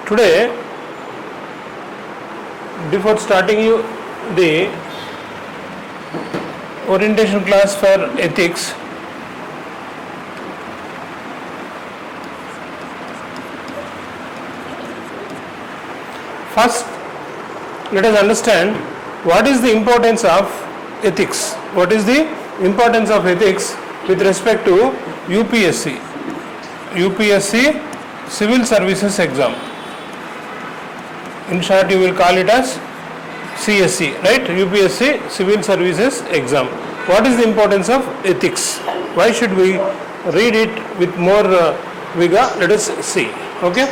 Today, before starting you the orientation class for ethics, first let us understand what is the importance of ethics. What is the importance of ethics with respect to UPSC Civil Services Exam. In short, you will call it as CSE, right? UPSC Civil Services Exam. What is the importance of ethics? Why should we read it with more vigor? Let us see. Okay.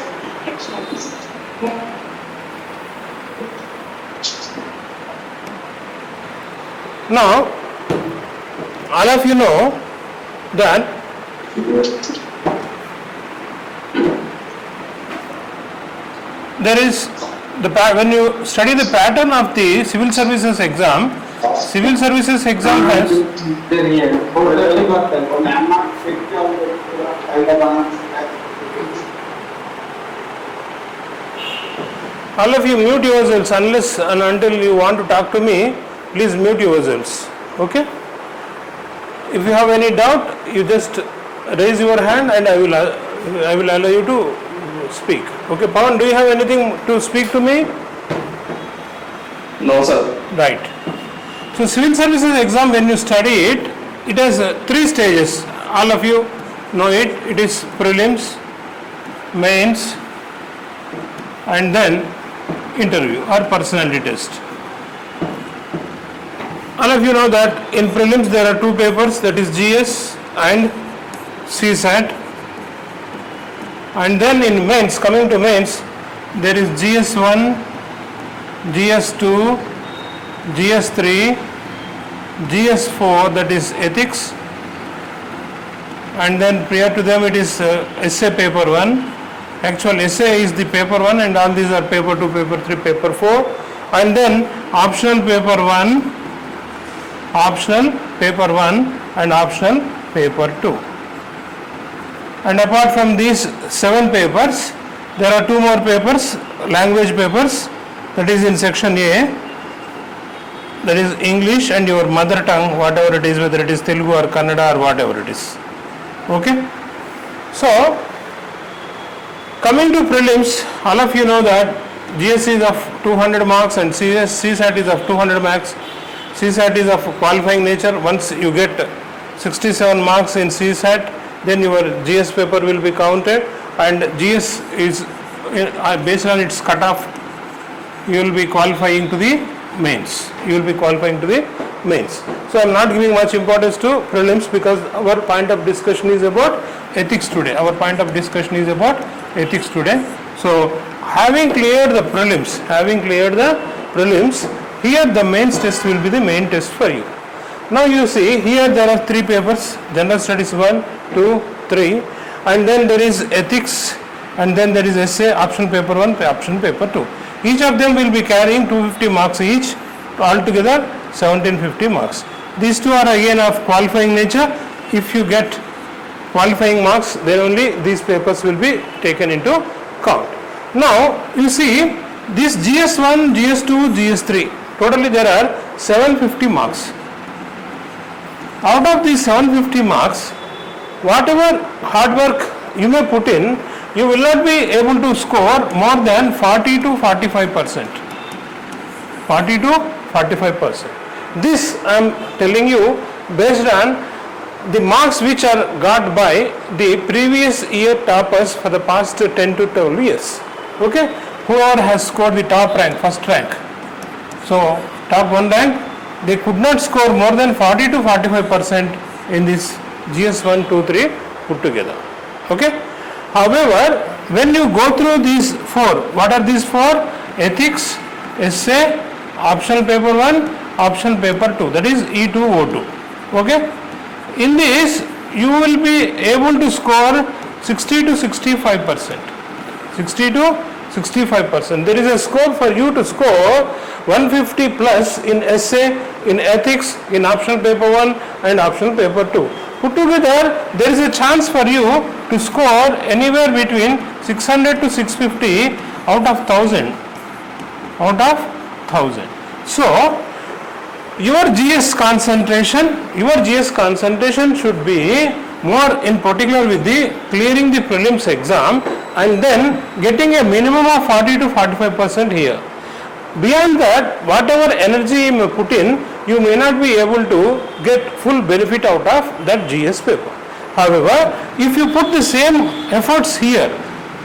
Now, all of you know that there is when you study the pattern of the civil services exam has all of you mute yourselves unless and until you want to talk to me. Please mute yourselves. Okay. If you have any doubt, you just raise your hand and I will allow you to speak. Okay, Pawan, do you have anything to speak to me? No, sir. Right. So, civil services exam, when you study it, it has 3 stages. All of you know it. It is prelims, mains, and then interview or personality test. All of you know that in prelims there are 2 papers, that is GS and CSAT, and then in mains, coming to mains, there is GS1, GS2, GS3, GS4, that is ethics, and then prior to them it is essay paper 1. Actual essay is the paper 1 and all these are paper 2, paper 3, paper 4, and then optional paper 1, optional paper 1 and optional paper 2. And apart from these 7 papers, there are 2 more papers, language papers, that is in section A, that is English and your mother tongue, whatever it is, whether it is Telugu or Kannada or whatever it is. Okay. So, coming to prelims, all of you know that GS is of 200 marks and CSAT is of 200 marks. CSAT is of qualifying nature. Once you get 67 marks in CSAT, then your GS paper will be counted, and GS is based on its cutoff. You will be qualifying to the mains. So I am not giving much importance to prelims because our point of discussion is about ethics today. So having cleared the prelims, here the mains test will be the main test for you. Now you see here there are 3 papers, general studies 1, 2, 3, and then there is ethics, and then there is essay, option paper 1, option paper 2. Each of them will be carrying 250 marks each, altogether 1750 marks. These 2 are again of qualifying nature. If you get qualifying marks, then only these papers will be taken into account. Now you see this GS1, GS2, GS3, totally there are 750 marks. Out of these 750 marks, whatever hard work you may put in, you will not be able to score more than 40 to 45%. This I am telling you based on the marks which are got by the previous year toppers for the past 10 to 12 years. Okay, whoever has scored the top rank, first rank. So top 1 rank, they could not score more than 40 to 45% in this GS1, 2, 3 put together. Okay. However, when you go through these 4, what are these 4? Ethics, essay, optional paper 1, optional paper 2, that is E2, O2. Okay. In this, you will be able to score 60 to 65%. 60 to 65%. There is a scope for you to score 150 plus in essay, in ethics, in optional paper 1 and optional paper 2. Put together, there is a chance for you to score anywhere between 600 to 650 out of 1000. Out of 1000. So your GS concentration should be more in particular with the clearing the prelims exam and then getting a minimum of 40 to 45% here. Beyond that, whatever energy you may put in, you may not be able to get full benefit out of that GS paper. However, if you put the same efforts here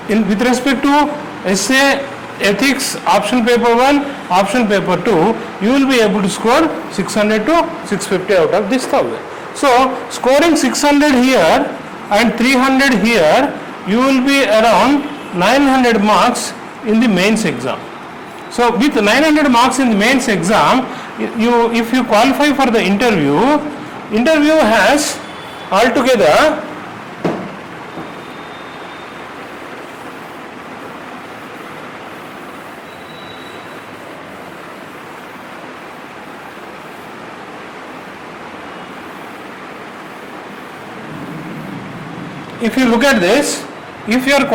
with respect to essay, ethics, option paper 1, option paper 2, you will be able to score 600 to 650 out of this 1000. So, scoring 600 here and 300 here, you will be around 900 marks in the mains exam. So, with 900 marks in the mains exam, if you qualify for the interview has altogether if you look at this, if you are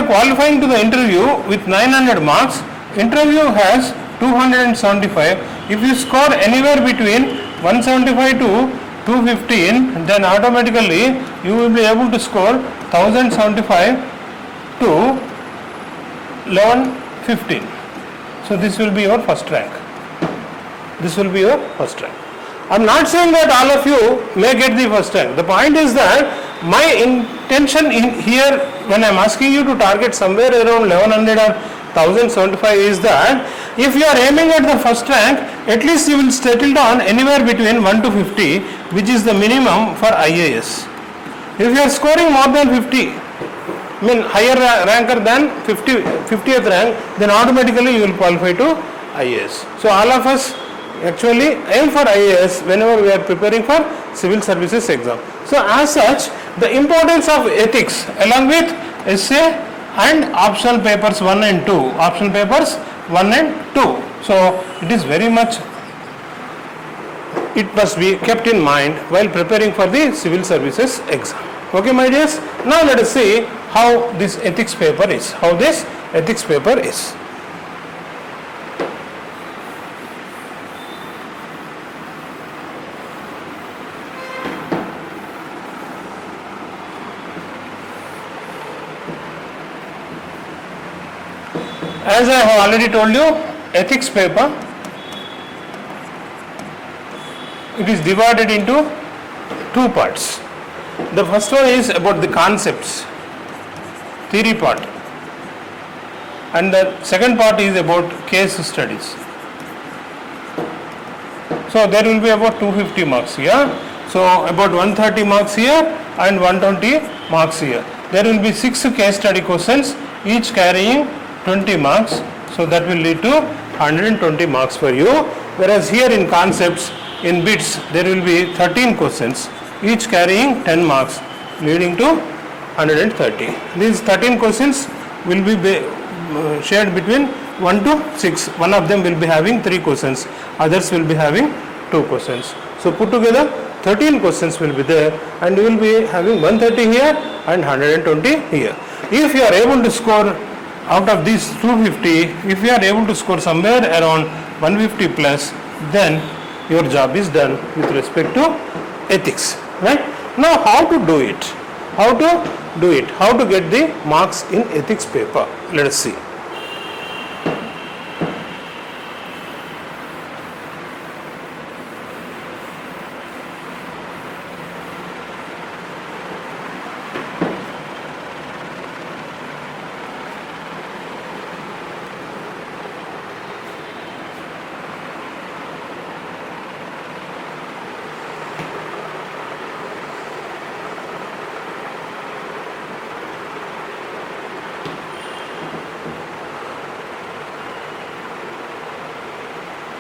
qualifying to the interview with 900 marks, interview has 275. If you score anywhere between 175 to 215, then automatically you will be able to score 1075 to 1115. So this will be your first rank. I am not saying that all of you may get the first rank. The point is that my intention in here, when I am asking you to target somewhere around 1100 or 1075, is that if you are aiming at the first rank, at least you will settle down anywhere between 1 to 50, which is the minimum for IAS. If you are scoring more than 50, higher ranker than 50th rank, then automatically you will qualify to IAS. So all of us actually aim for IAS whenever we are preparing for civil services exam. So as such, the importance of ethics along with essay and optional papers 1 and 2. So it is very much, it must be kept in mind while preparing for the civil services exam. Okay, my dears. Now let us see how this ethics paper is. As I have already told you, ethics paper, it is divided into two parts. The first one is about the concepts, theory part, and the second part is about case studies. So there will be about 250 marks here. So about 130 marks here and 120 marks here. There will be 6 case study questions, each carrying 20 marks, so that will lead to 120 marks for you. Whereas here in concepts, in bits, there will be 13 questions, each carrying 10 marks, leading to 130. These 13 questions will be shared between 1 to 6. One of them will be having 3 questions, others will be having 2 questions. So put together 13 questions will be there, and you will be having 130 here and 120 here. If you are able to score out of these 250, if you are able to score somewhere around 150 plus, then your job is done with respect to ethics, right? Now how to do it? How to get the marks in ethics paper? Let us see.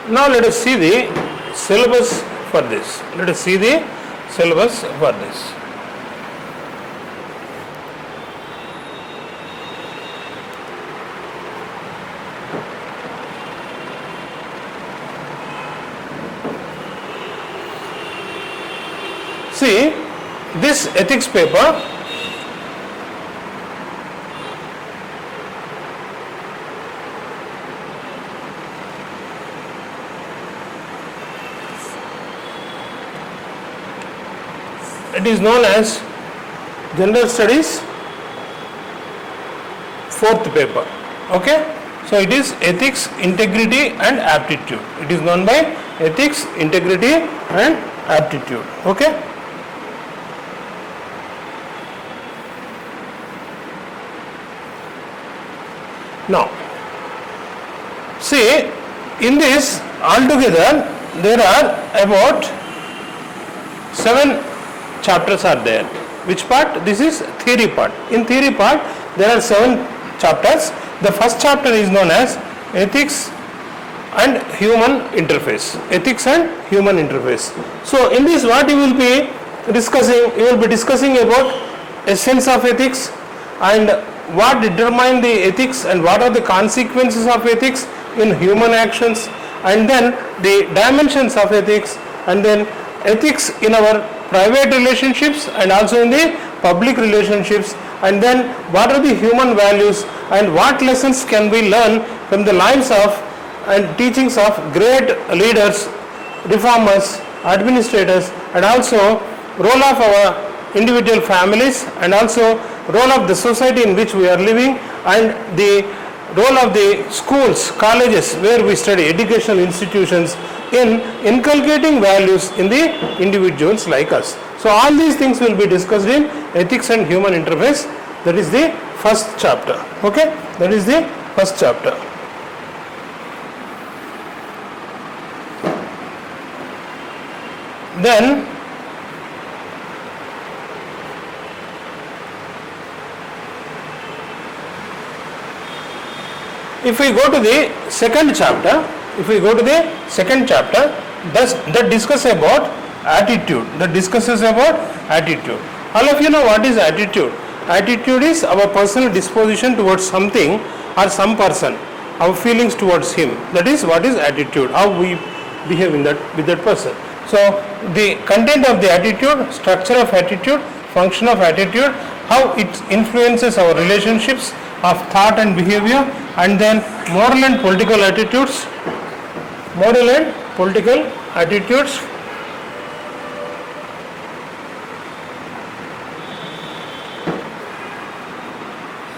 Now let us see the syllabus for this. See, this ethics paper, it is known as General Studies, fourth paper. Okay, so it is ethics, integrity and aptitude. It is known by ethics, integrity and aptitude. Okay. Now, see, in this altogether there are about 7 chapters are there. Which part? This is theory part. In theory part there are 7 chapters. The first chapter is known as ethics and human interface. Ethics and human interface. So in this what you will be discussing? You will be discussing about essence of ethics and what determine the ethics and what are the consequences of ethics in human actions, and then the dimensions of ethics, and then ethics in our private relationships and also in the public relationships, and then what are the human values and what lessons can we learn from the lives of and teachings of great leaders, reformers, administrators, and also role of our individual families and also role of the society in which we are living, and the role of the schools, colleges where we study, educational institutions in inculcating values in the individuals like us. So all these things will be discussed in ethics and human interface. That is the first chapter. Okay, that is the first chapter. Then if we go to the second chapter, that discusses about attitude. That discusses about attitude. All of you know what is attitude. Attitude is our personal disposition towards something or some person, our feelings towards him. That is what is attitude, how we behave in that with that person. So the content of the attitude, structure of attitude, function of attitude, how it influences our relationships of thought and behavior, and then moral and political attitudes,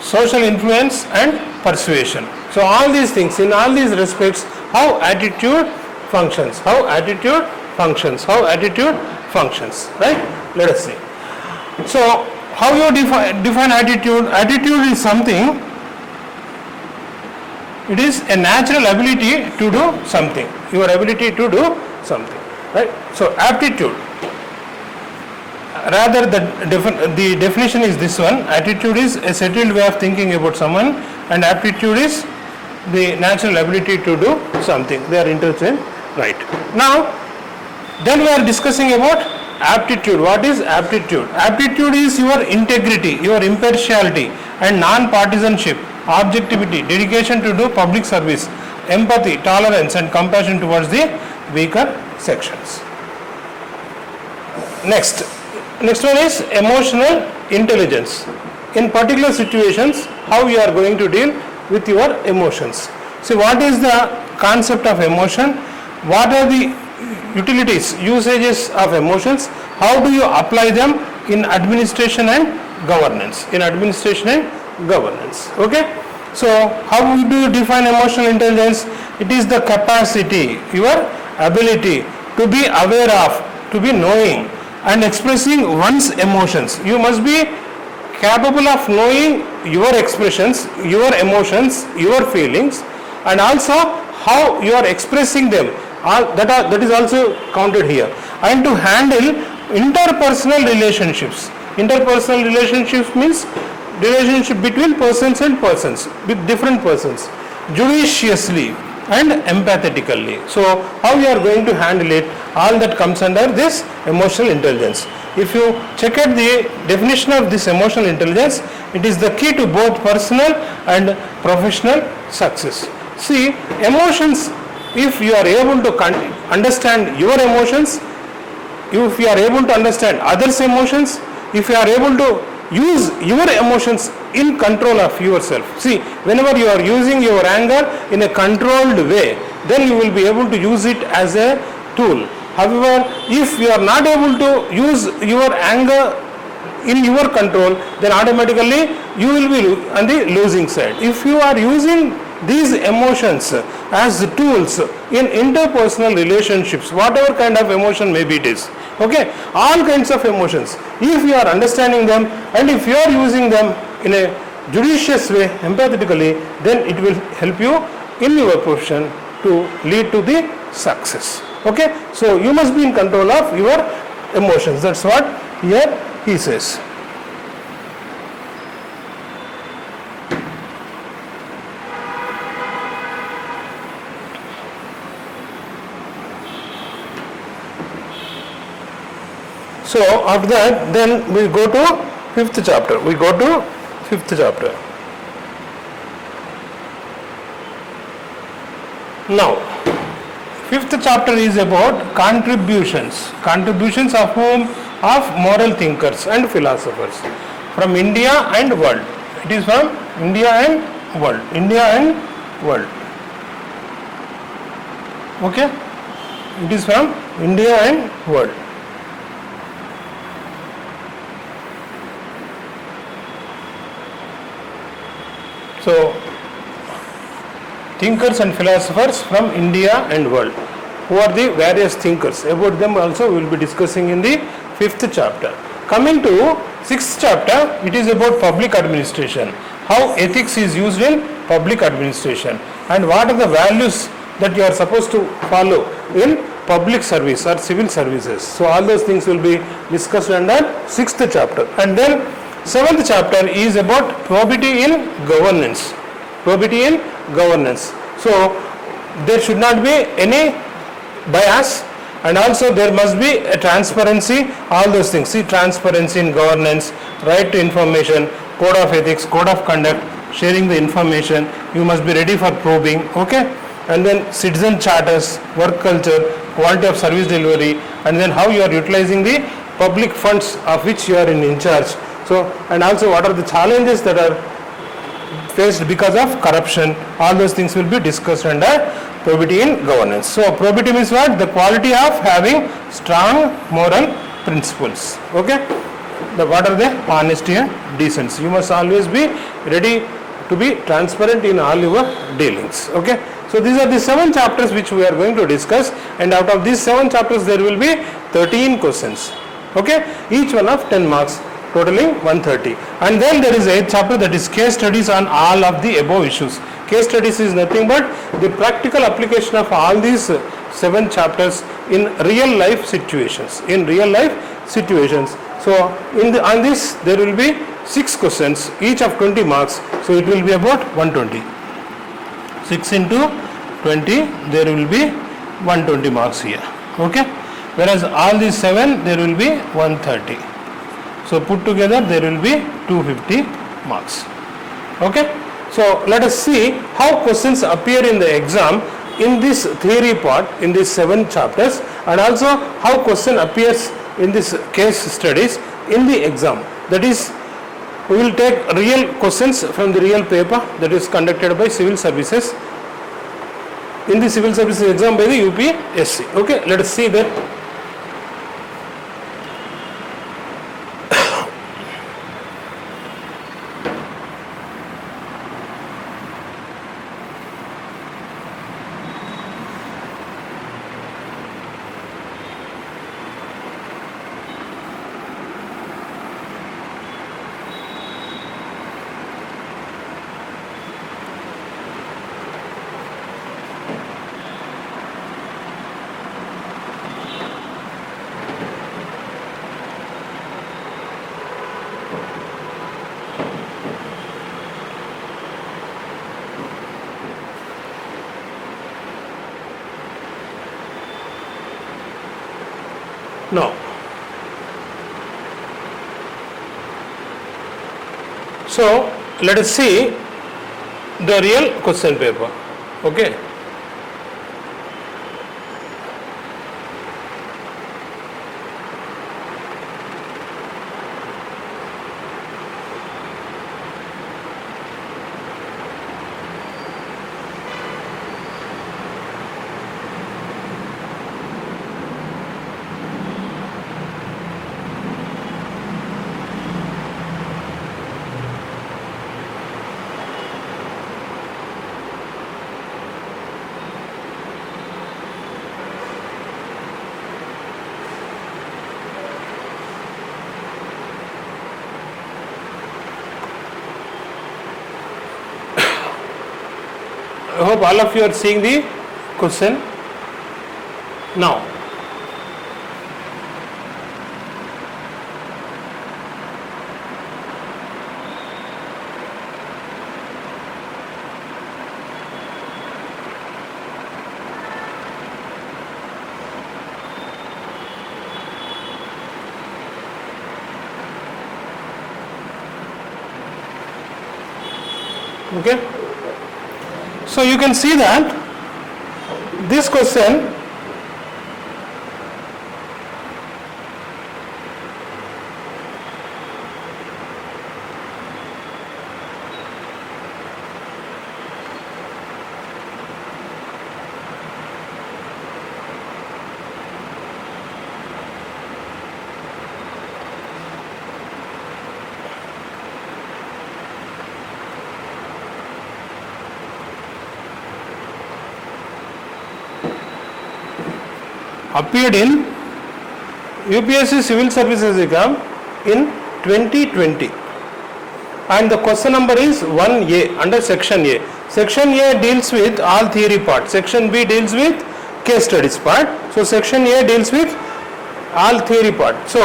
social influence and persuasion. So all these things, in all these respects, how attitude functions, right? Let us see. So how you define attitude? Attitude is something, it is a natural ability to do something, your ability to do something, right? So aptitude, rather the definition is this one. Attitude is a settled way of thinking about someone, and aptitude is the natural ability to do something. They are interchanged, right? Now then we are discussing about aptitude. What is aptitude? Aptitude is your integrity, your impartiality and non-partisanship, objectivity, dedication to do public service, empathy, tolerance and compassion towards the weaker sections. Next one is emotional intelligence. In particular situations, how you are going to deal with your emotions. See, what is the concept of emotion? What are the usages of emotions? How do you apply them in administration and governance? Okay. So how do you define emotional intelligence? It is the capacity, your ability to be aware of, to be knowing and expressing one's emotions. You must be capable of knowing your expressions, your emotions, your feelings, and also how you are expressing them. That is also counted here. And to handle interpersonal relationships. Interpersonal relationships means relationship between persons and persons, with different persons, judiciously and empathetically. So how you are going to handle it, all that comes under this emotional intelligence. If you check out the definition of this emotional intelligence, it is the key to both personal and professional success. See, emotions, if you are able to understand your emotions, if you are able to understand others' emotions, if you are able to use your emotions in control of yourself. See, whenever you are using your anger in a controlled way, then you will be able to use it as a tool However, if you are not able to use your anger in your control, then automatically you will be on the losing side. If you are using these emotions as tools in interpersonal relationships, whatever kind of emotion maybe it is, okay, all kinds of emotions, if you are understanding them and if you are using them in a judicious way, empathetically, then it will help you in your profession to lead to the success. Okay, so you must be in control of your emotions. That's what here he says. So after that, then we go to fifth chapter. Now, fifth chapter is about contributions of whom? Of moral thinkers and philosophers from India and world. It is from India and world. Okay, it is from India and world. So, thinkers and philosophers from India and world. Who are the various thinkers? About them also we will be discussing in the fifth chapter. Coming to sixth chapter, it is about public administration. How ethics is used in public administration and what are the values that you are supposed to follow in public service or civil services. So all those things will be discussed under sixth chapter. And then seventh chapter is about probity in governance. So there should not be any bias and also there must be a transparency, all those things. See, transparency in governance, right to information, code of ethics, code of conduct, sharing the information, you must be ready for probing, okay? And then citizen charters, work culture, quality of service delivery, and then how you are utilizing the public funds of which you are in charge. So, and also what are the challenges that are faced because of corruption, all those things will be discussed under probity in governance. So probity means what? The quality of having strong moral principles. Okay. What are they? Honesty and decency. You must always be ready to be transparent in all your dealings. Okay. So these are the 7 chapters which we are going to discuss, and out of these 7 chapters there will be 13 questions. Okay. Each one of 10 marks, totaling 130. And then there is 8th chapter, that is case studies on all of the above issues. Case studies is nothing but the practical application of all these 7 chapters in real life situations. So on this there will be 6 questions, each of 20 marks. So it will be about 120. 6 into 20, there will be 120 marks here. Okay. Whereas all these 7, there will be 130. So put together there will be 250 marks. Okay. So let us see how questions appear in the exam in this theory part, in these 7 chapters, and also how question appears in this case studies in the exam. That is, we will take real questions from the real paper that is conducted by civil services, in the civil services exam by the UPSC. Okay, let us see that. Now, so let us see the real question paper. Okay. I hope all of you are seeing the question now. Okay, so you can see that this question appeared in UPSC Civil Services exam in 2020, and the question number is 1A under section A. Section A deals with all theory part, section B deals with case studies part. So section A deals with all theory part. So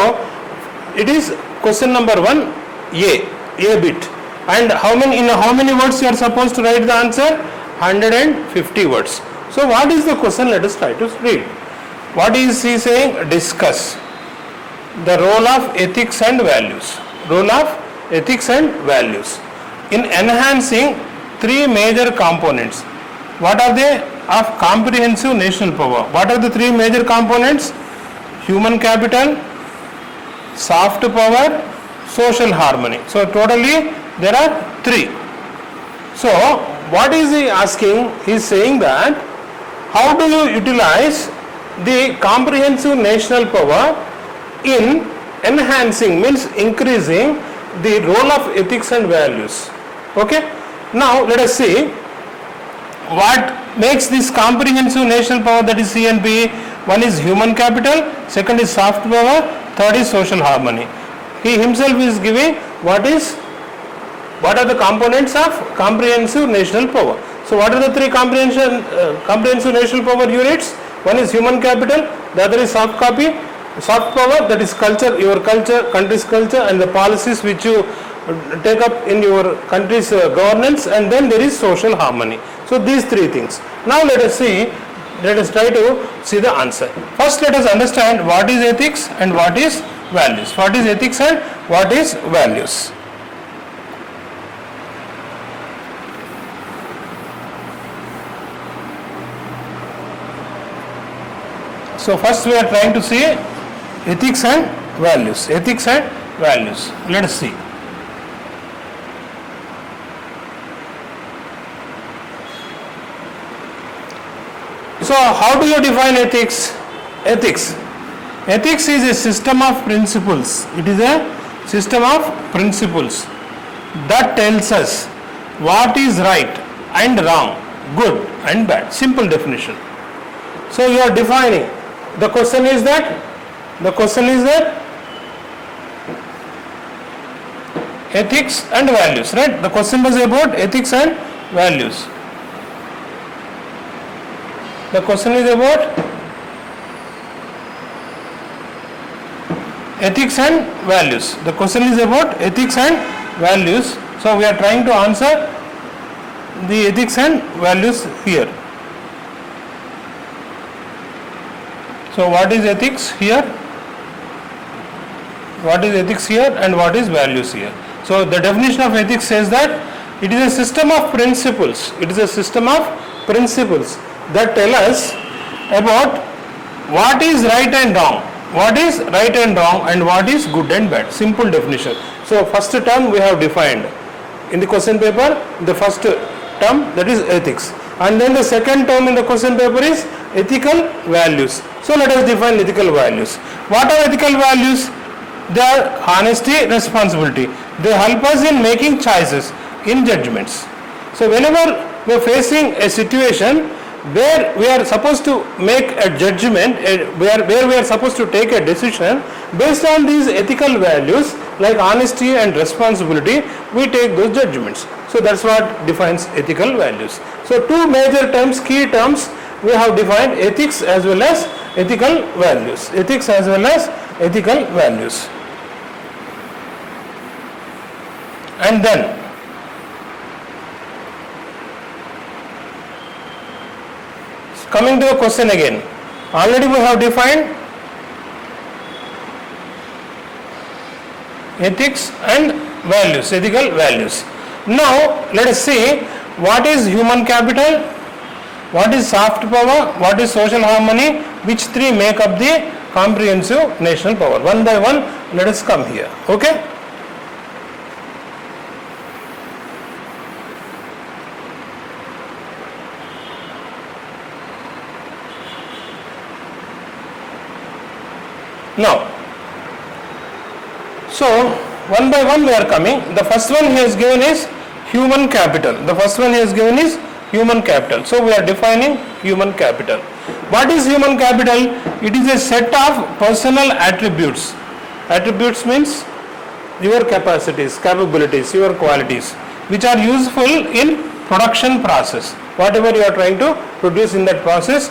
it is question number 1A, A bit. And how many words you are supposed to write the answer? 150 words. So what is the question? Let us try to read. What is he saying? Discuss the role of ethics and values. Role of ethics and values in enhancing three major components. What are they? Of comprehensive national power. What are the three major components? Human capital, soft power, social harmony. So totally there are three. So what is he asking? He is saying that how do you utilize the comprehensive national power in enhancing, means increasing the role of ethics and values. Okay, now let us see what makes this comprehensive national power, that is C and P. One is human capital, second is soft power, third is social harmony. He himself is giving what are the components of comprehensive national power. So what are the three comprehensive national power units? One is human capital, the other is soft power, that is culture, your culture, country's culture, and the policies which you take up in your country's governance, and then there is social harmony. So these three things. Now let us try to see the answer. First let us understand what is ethics and what is values. What is ethics and what is values? So first we are trying to see ethics and values. Ethics and values. Let us see. So how do you define ethics? Ethics is a system of principles. It is a system of principles that tells us what is right and wrong, good and bad. Simple definition. So you are defining. The question is that ethics and values, right? The question was about ethics and values. The question is about ethics and values. The question is about ethics and values. So we are trying to answer the ethics and values here. So what is ethics here? What is ethics here and what is values here? So the definition of ethics says that it is a system of principles. It is a system of principles that tell us about what is right and wrong. What is right and wrong and what is good and bad. Simple definition. So first term we have defined in the question paper. The first term, that is ethics, and then the second term in the question paper is ethical values. So let us define ethical values. What are ethical values? They are honesty, responsibility. They help us in making choices, in judgments. So whenever we are facing a situation where we are supposed to make a judgment, where we are supposed to take a decision based on these ethical values like honesty and responsibility, we take those judgments. So that's what defines ethical values. So two major terms, key terms, we have defined: ethics as well as ethical values. Ethics as well as ethical values. And then coming to the question again, already we have defined ethics and values, ethical values. Now let us see what is human capital, what is soft power, what is social harmony, which three make up the comprehensive national power. One by one, let us come here. Okay. Now, so one by one we are coming. The first one he has given is human capital. The first one he has given is human capital. So we are defining human capital. What is human capital? It is a set of personal attributes. Attributes means your capacities, capabilities, your qualities, which are useful in production process. Whatever you are trying to produce in that process,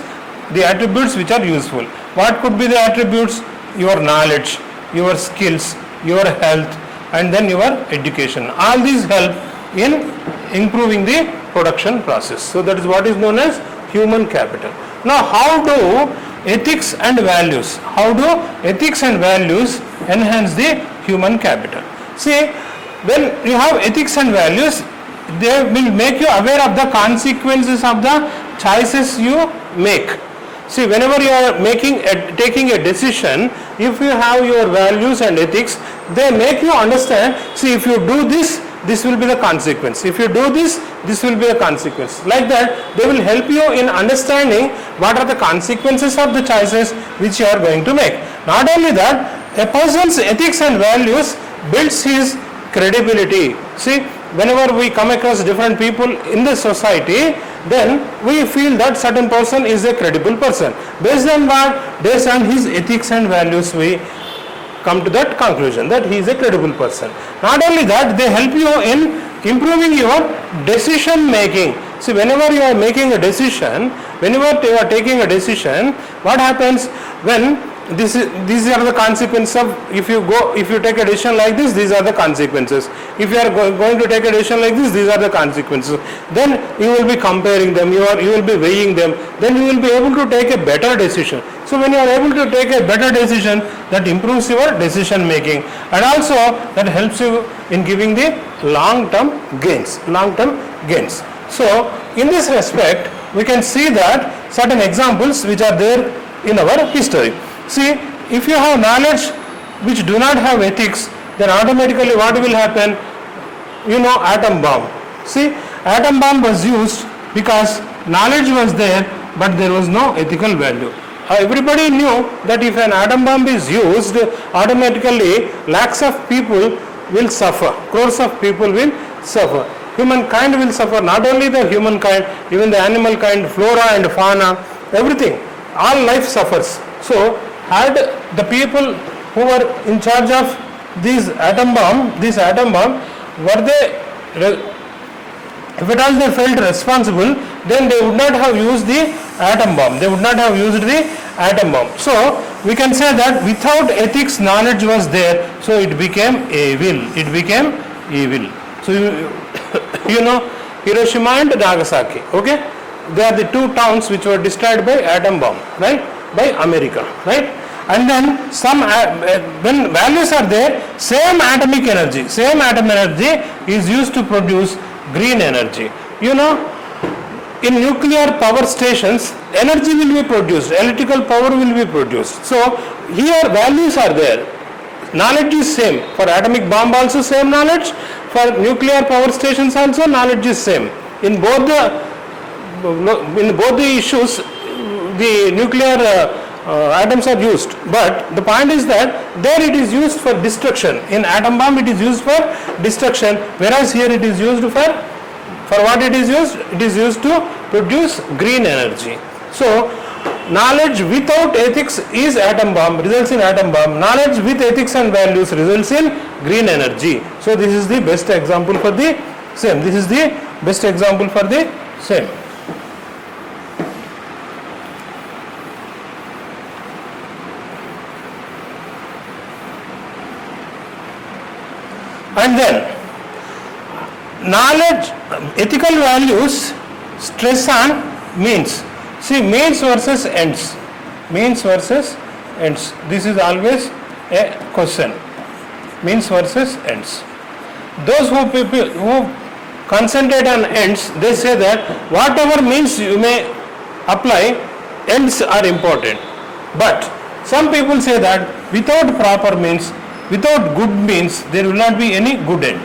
the attributes which are useful. What could be the attributes? Your knowledge, your skills, your health, and then your education. All these help in improving the production process. So that is what is known as human capital. Now how do ethics and values, enhance the human capital? See, when you have ethics and values, they will make you aware of the consequences of the choices you make. See, whenever you are taking a decision, if you have your values and ethics, they make you understand, see, if you do this, this will be the consequence. If you do this, this will be the consequence. Like that, they will help you in understanding what are the consequences of the choices which you are going to make. Not only that, a person's ethics and values builds his credibility. See, whenever we come across different people in the society, then we feel that certain person is a credible person. Based on what? Based on his ethics and values, we come to that conclusion that he is a credible person. Not only that, they help you in improving your decision making. See, whenever you are making a decision, whenever you are taking a decision, what happens when these are the consequences of, if you take a decision like this, these are the consequences. If you are going to take a decision like this, these are the consequences. Then you will be comparing them, you will be weighing them, then you will be able to take a better decision. So when you are able to take a better decision, that improves your decision making, and also that helps you in giving the long-term gains. So in this respect, we can see that certain examples which are there in our history. See, if you have knowledge which do not have ethics, then automatically what will happen? You know, atom bomb. See, atom bomb was used because knowledge was there, but there was no ethical value. Everybody knew that if an atom bomb is used, automatically lakhs of people will suffer, crores of people will suffer. Humankind will suffer, not only the humankind, even the animal kind, flora and fauna, everything, all life suffers. So, had the people who were in charge of this atom bomb, were they, if at all they felt responsible, then they would not have used the atom bomb. So we can say that without ethics, knowledge was there, so it became evil. So you know Hiroshima and Nagasaki, okay? They are the two towns which were destroyed by atom bomb, right? By America, right? And then when values are there, same atom energy is used to produce green energy. You know, in nuclear power stations, energy will be produced, electrical power will be produced. So here values are there. Knowledge is same. For atomic bomb also same knowledge. For nuclear power stations also knowledge is same. In both the issues, the nuclear atoms are used, but the point is that there it is used for destruction. In atom bomb it is used for destruction, whereas here it is used for what it is used? It is used to produce green energy. So knowledge without ethics is atom bomb, results in atom bomb. Knowledge with ethics and values results in green energy. So this is the best example for the Same. This is the best example for the same. And then knowledge, ethical values stress on means. See, means versus ends. Means versus ends. This is always a question. Means versus ends. Those who concentrate on ends, they say that whatever means you may apply, ends are important. But some people say that without proper means, without good means, there will not be any good end.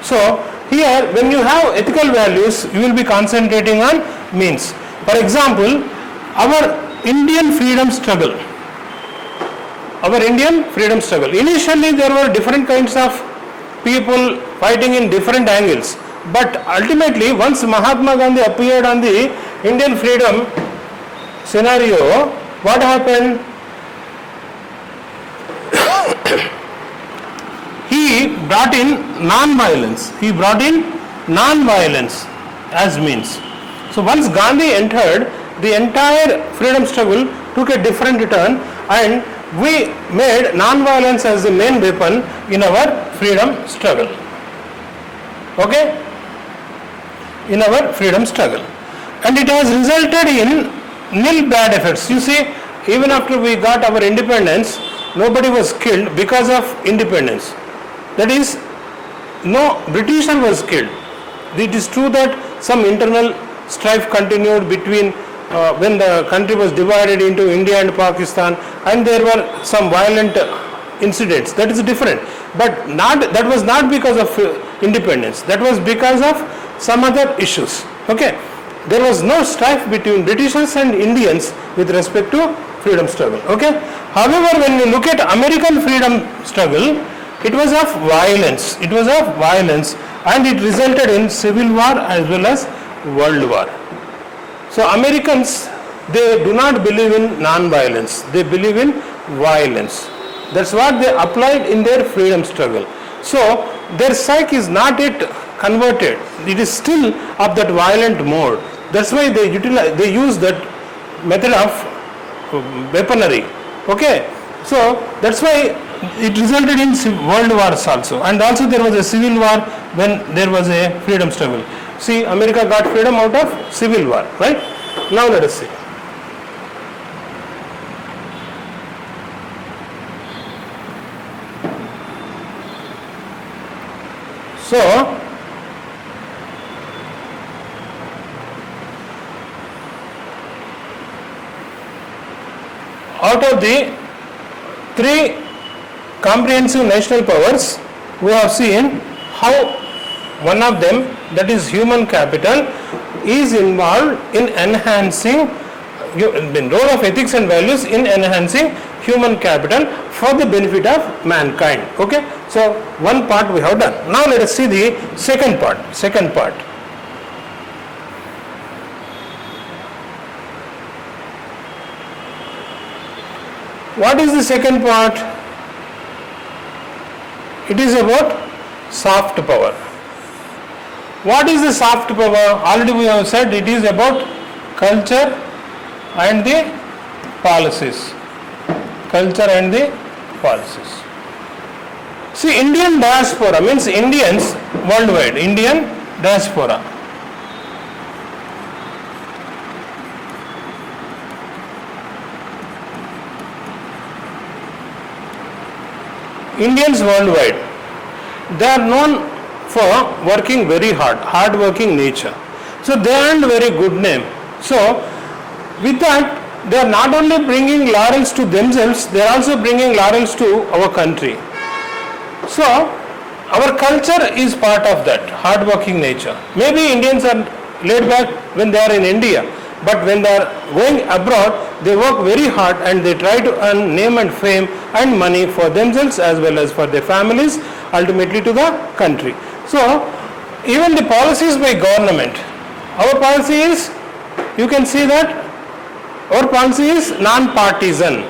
So here, when you have ethical values, you will be concentrating on means. For example, our Indian freedom struggle. Initially, there were different kinds of people fighting in different angles. But ultimately, once Mahatma Gandhi appeared on the Indian freedom scenario, what happened? He brought in non-violence. As means. So once Gandhi entered, the entire freedom struggle took a different turn, and we made non-violence as the main weapon in our freedom struggle. Okay? In our freedom struggle. And it has resulted in nil bad effects. You see, even after we got our independence, nobody was killed because of independence. That is, no Britisher was killed. It is true that some internal strife continued between when the country was divided into India and Pakistan, and there were some violent incidents. That is different. But that was not because of independence. That was because of some other issues. Okay. There was no strife between Britishers and Indians with respect to freedom struggle. Okay. However, when you look at American freedom struggle, it was of violence. And it resulted in civil war as well as world war. So Americans, they do not believe in non-violence. They believe in violence. That's what they applied in their freedom struggle. So their psyche is not yet converted. It is still of that violent mode. That's why they use that method of weaponry. Okay. So that's why it resulted in world wars also. And also there was a civil war when there was a freedom struggle. See, America got freedom out of civil war, right? Now let us see. So, out of the three comprehensive national powers, we have seen how one of them, that is human capital, is involved in enhancing the role of ethics and values in enhancing human capital for the benefit of mankind. Okay. So one part we have done. Now let us see the second part. What is the second part? It is about soft power. What is the soft power? Already we have said it is about culture and the policies. See, Indian diaspora means Indians worldwide. Indian diaspora. Indians worldwide, they are known for working very hard working nature. So they earned very good name. So with that, they are not only bringing laurels to themselves, they are also bringing laurels to our country. So our culture is part of that hard working nature. Maybe Indians are laid back when they are in India, but when they are going abroad, they work very hard and they try to earn name and fame and money for themselves as well as for their families, ultimately to the country. So even the policies by government, our policy is, you can see that our policy is non-partisan.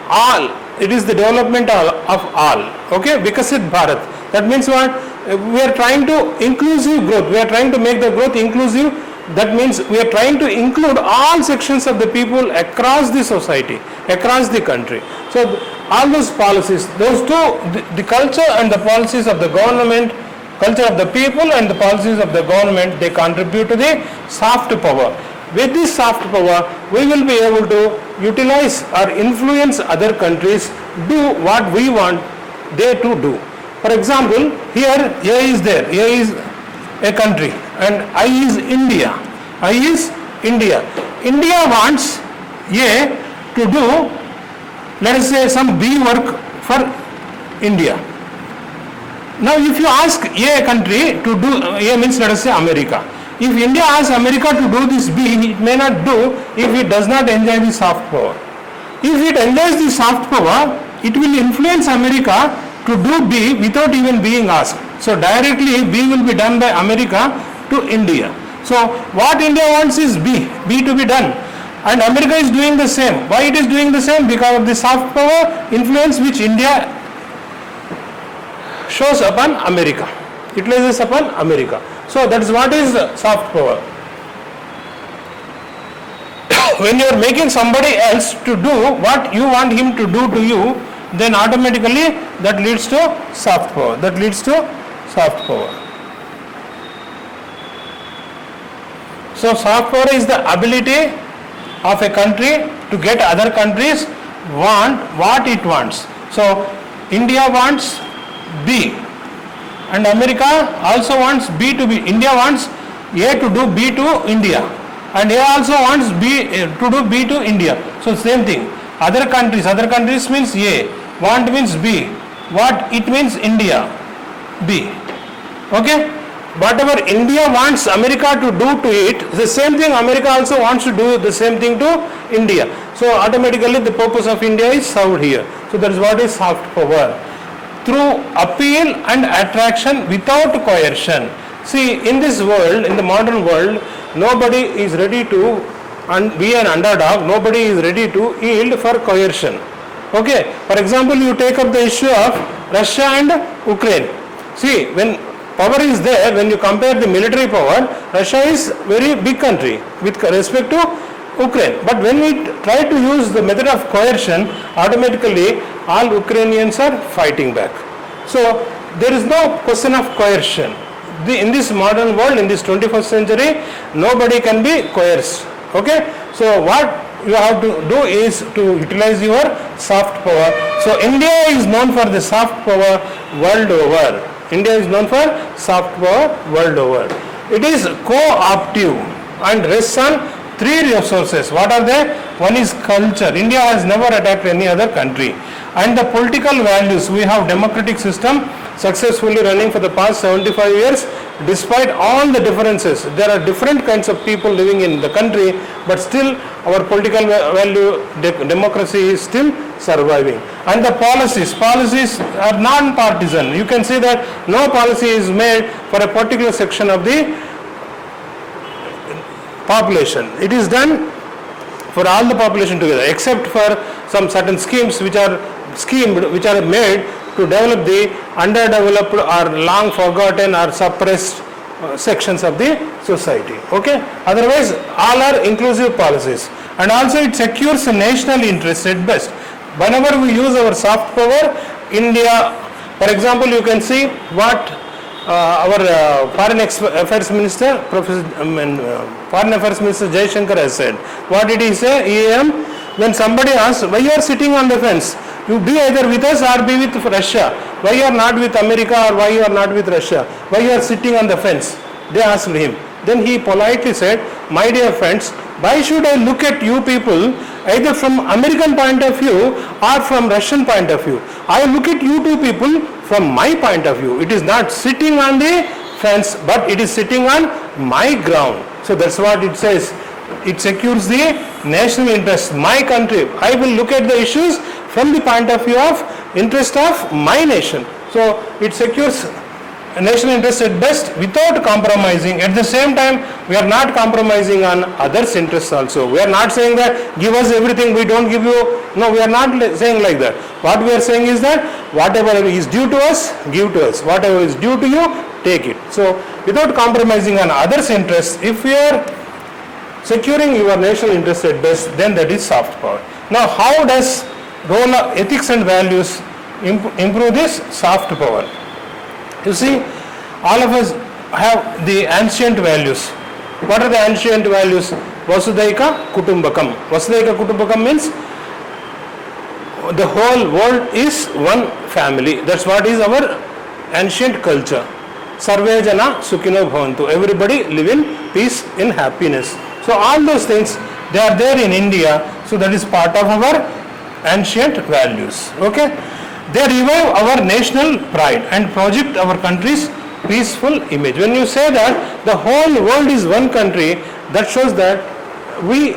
All, it is the development of all. Okay, Vikasit Bharat. That means what? we are trying to inclusive growth. We are trying to make the growth inclusive. That means we are trying to include all sections of the people across the society, across the country. So all those policies, those two, the culture and the policies of the government, culture of the people and the policies of the government, they contribute to the soft power. With this soft power, we will be able to utilize or influence other countries, do what we want they to do. For example, here A is there, A is a country and I is India. I is India. India wants A to do, let us say, some B work for India. Now if you ask A country to do, A means let us say America. If India asks America to do this B, it may not do if it does not enjoy the soft power. If it enjoys the soft power, it will influence America to do B without even being asked. So directly B will be done by America to India. So what India wants is B to be done. And America is doing the same. Why it is doing the same? Because of the soft power influence which India shows upon America, utilizes upon America. So that is what is soft power. When you are making somebody else to do what you want him to do to you, then automatically that leads to soft power. That leads to soft power. So soft power is the ability of a country to get other countries want what it wants. So India wants B and America also wants B to be, India wants A to do B to India and A also wants B to do B to India. So same thing. Other countries means A, want means B, what it means India, B. Okay? Whatever India wants America to do to it, the same thing America also wants to do the same thing to India. So automatically the purpose of India is served here. So that is what is soft power. Through appeal and attraction without coercion. See, in this world, in the modern world, nobody is ready to be an underdog, nobody is ready to yield for coercion. Okay, for example, you take up the issue of Russia and Ukraine. See, when power is there, when you compare the military power, Russia is very big country with respect to Ukraine. But when we try to use the method of coercion, automatically all Ukrainians are fighting back. So there is no question of coercion. In this modern world, in this 21st century, nobody can be coerced. Okay? So what you have to do is to utilize your soft power. So India is known for the soft power world over. India is known for soft power world over. It is co-optive and rests on three resources. What are they? One is culture. India has never attacked any other country. And the political values. We have democratic system successfully running for the past 75 years. Despite all the differences, there are different kinds of people living in the country, but still our political value, democracy is still surviving. And the policies are non-partisan. You can see that no policy is made for a particular section of the population. It is done for all the population together, except for some certain schemes which are made to develop the underdeveloped or long forgotten or suppressed sections of the society. Okay? Otherwise, all are inclusive policies. And also it secures national interest at best. Whenever we use our soft power, India, for example, you can see what our Foreign Affairs Minister, Foreign Affairs Minister Jaishankar has said. What did he say? EAM, when somebody asks, why you are sitting on the fence? You be either with us or be with Russia. Why you are not with America or why you are not with Russia? Why you are sitting on the fence? They asked him. Then he politely said, my dear friends, why should I look at you people either from American point of view or from Russian point of view? I look at you two people from my point of view. It is not sitting on the fence, but it is sitting on my ground. So that's what it says. It secures the national interest. My country, I will look at the issues from the point of view of interest of my nation. So it secures national interest at best without compromising. At the same time, we are not compromising on others' interests also. We are not saying that give us everything, we don't give you. No, we are not saying like that. What we are saying is that whatever is due to us, give to us. Whatever is due to you, take it. So, without compromising on others' interests, if we are securing your national interest at best, then that is soft power. Now, how does role of ethics and values improve this soft power? You see, all of us have the ancient values. What are the ancient values? Vasudhaika Kutumbakam. Vasudhaika Kutumbakam means the whole world is one family. That's what is our ancient culture. Sarve Jana Sukhino Bhavantu. Everybody live in peace, in happiness. So all those things, they are there in India. So that is part of our ancient values. Okay. They revive our national pride and project our country's peaceful image. When you say that the whole world is one country, that shows that we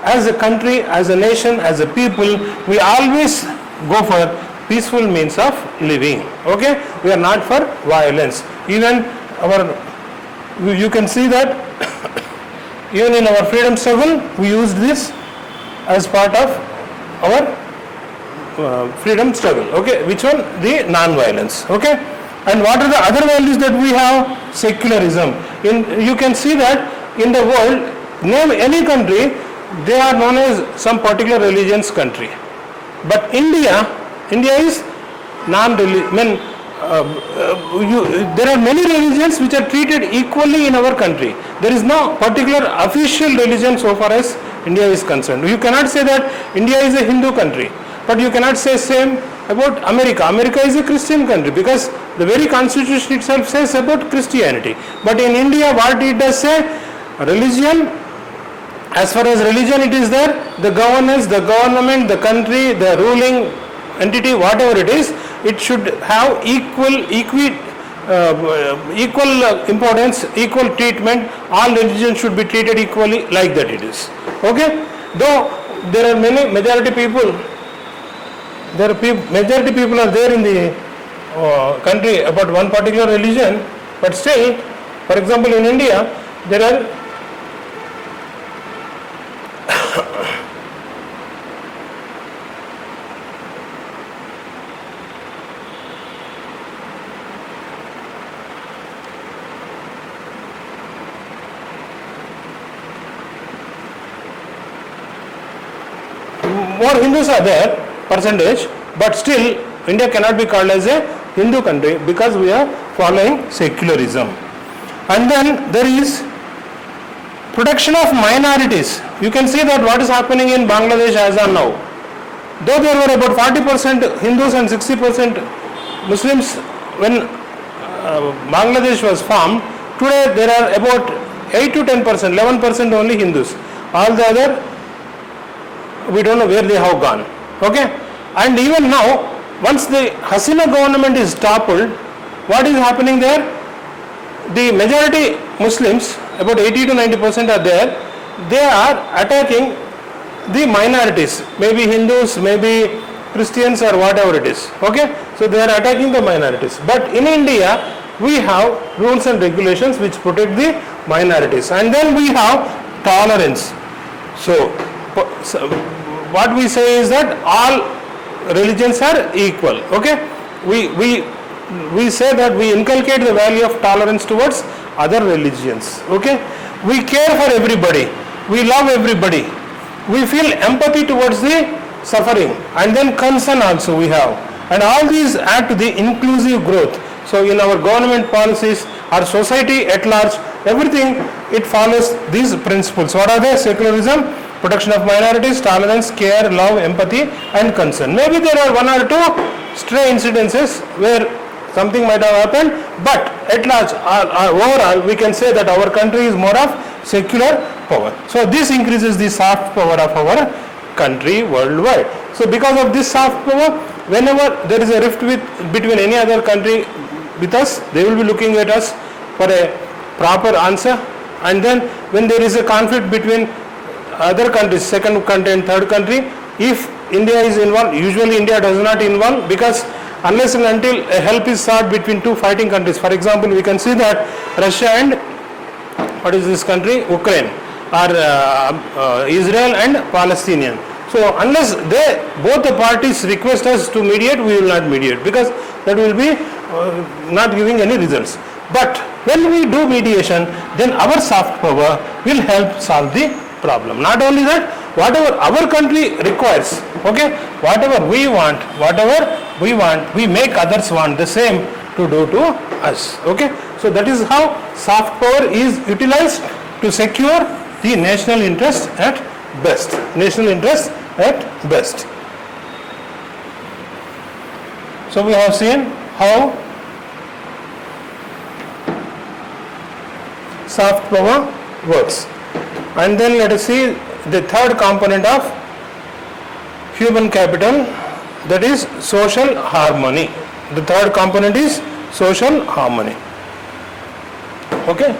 as a country, as a nation, as a people, we always go for peaceful means of living. Okay? We are not for violence. Even you can see that even in our freedom struggle, we used this as part of our freedom struggle. Okay, which one? The non-violence. Okay, and what are the other values that we have? Secularism. You can see that in the world, name any country, they are known as some particular religion's country. But India is non-religion. There are many religions which are treated equally in our country. There is no particular official religion so far as India is concerned. You cannot say that India is a Hindu country. But you cannot say same about America. America is a Christian country because the very constitution itself says about Christianity. But in India, what it does say? Religion, as far as religion it is there, the governance, the government, the country, the ruling entity, whatever it is, it should have equal importance, equal treatment. All religions should be treated equally like that it is. Okay? Though there are many majority people are there in the country about one particular religion, but still, for example, in India, there are more Hindus are there, percentage, but still India cannot be called as a Hindu country because we are following secularism. And then there is protection of minorities. You can see that what is happening in Bangladesh as of now. Though there were about 40% Hindus and 60% Muslims when Bangladesh was formed, today there are about 8 to 10%, 11% only Hindus. All the other, we don't know where they have gone. Okay? And even now, once the Hasina government is toppled, what is happening there? The majority Muslims, about 80 to 90% are there, they are attacking the minorities, maybe Hindus, maybe Christians or whatever it is. Okay? So they are attacking the minorities. But in India, we have rules and regulations which protect the minorities. And then we have tolerance. So what we say is that all religions are equal. Okay? We say that we inculcate the value of tolerance towards other religions. Okay? We care for everybody. We love everybody. We feel empathy towards the suffering, and then concern also we have. And all these add to the inclusive growth. So in our government policies, our society at large, everything, it follows these principles. What are they? Secularism, protection of minorities, tolerance, care, love, empathy, and concern. Maybe there are one or two stray incidences where something might have happened, but at large, overall, we can say that our country is more of secular power. So this increases the soft power of our country worldwide. So because of this soft power, whenever there is a rift between any other country with us, they will be looking at us for a proper answer. And then when there is a conflict between other countries, second country and third country, if India is involved, usually India does not involve because unless and until a help is sought between two fighting countries. For example, we can see that Russia and what is this country? Ukraine, or Israel and Palestinian. So unless both the parties request us to mediate, we will not mediate, because that will be not giving any results. But when we do mediation, then our soft power will help solve the problem. Not only that, whatever our country requires, okay, whatever we want, we make others want the same to do to us. Okay, so that is how soft power is utilized to secure the national interest at best. National interest at best. So we have seen how soft power works. And then let us see the third component of human capital, that is social harmony. The third component is social harmony. Okay.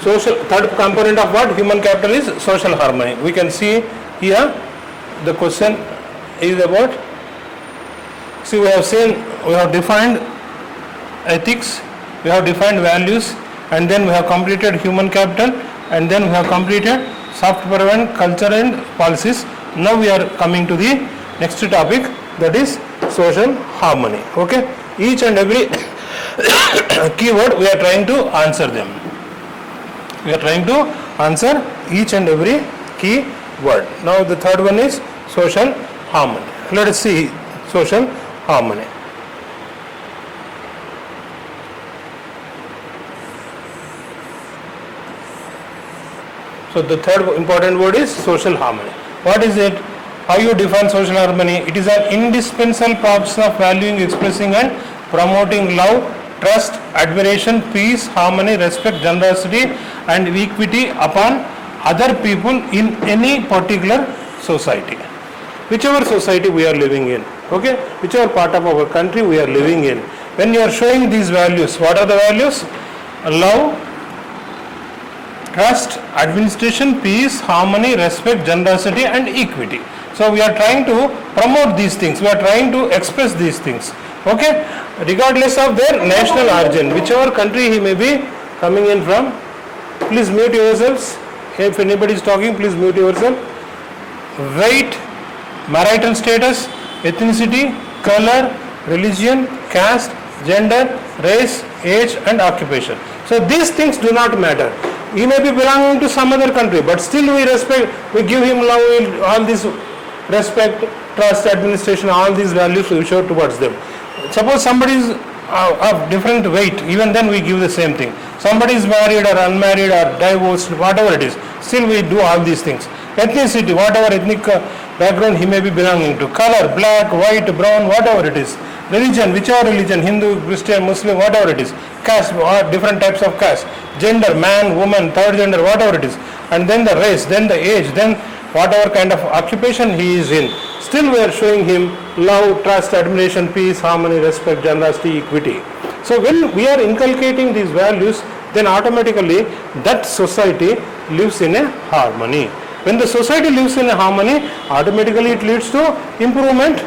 Third component of what? Human capital is social harmony. We can see here the question is about, see, we have defined ethics, we have defined values, and then we have completed human capital, and then we have completed soft power and culture and policies. Now we are coming to the next topic, that is social harmony. Okay, each and every keyword we are trying to answer them. We are trying to answer each and every key word. Now the third one is social harmony. Let us see social harmony. So the third important word is social harmony. What is it? How you define social harmony? It is an indispensable process of valuing, expressing and promoting love, trust, admiration, peace, harmony, respect, generosity and equity upon other people in any particular society. Whichever society we are living in, okay, whichever part of our country we are living in, when you are showing these values, what are the values? Love, trust, administration, peace, harmony, respect, generosity and equity. So we are trying to promote these things, we are trying to express these things, okay, regardless of their national origin, whichever country he may be coming in from. Please mute yourselves. If anybody is talking, please mute yourself. Weight, marital status, ethnicity, color, religion, caste, gender, race, age and occupation. So these things do not matter. He may be belonging to some other country, but still we respect, we give him love, all this respect, trust, administration, all these values we show towards them. Suppose somebody is of different weight, even then we give the same thing. Somebody is married or unmarried or divorced, whatever it is, still we do all these things. Ethnicity, whatever ethnic background he may be belonging to. Color, black, white, brown, whatever it is. Religion, whichever religion, Hindu, Christian, Muslim, whatever it is. Caste, or different types of caste. Gender, man, woman, third gender, whatever it is. And then the race, then the age, then whatever kind of occupation he is in. Still we are showing him love, trust, admiration, peace, harmony, respect, generosity, equity. So when we are inculcating these values, then automatically that society lives in a harmony. When the society lives in a harmony, automatically it leads to improvement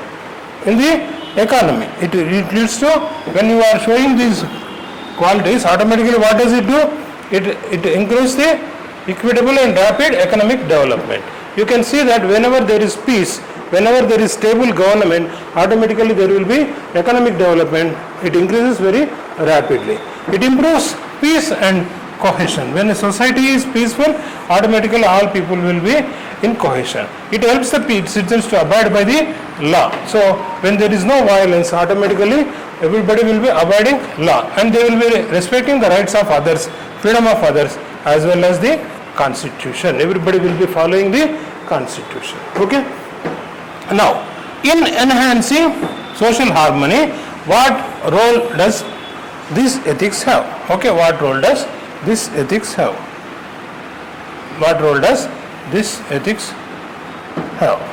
in the economy. It leads to, when you are showing these qualities, automatically what does it do? It increases the equitable and rapid economic development. You can see that whenever there is peace, whenever there is stable government, automatically there will be economic development. It increases very rapidly. It improves peace and cohesion. When a society is peaceful, automatically all people will be in cohesion. It helps the citizens to abide by the law. So when there is no violence, automatically everybody will be abiding law and they will be respecting the rights of others, freedom of others, as well as the constitution. Everybody will be following the constitution. Okay. Now, in enhancing social harmony, what role does this ethics have? Okay, what role does this ethics have? What role does this ethics have?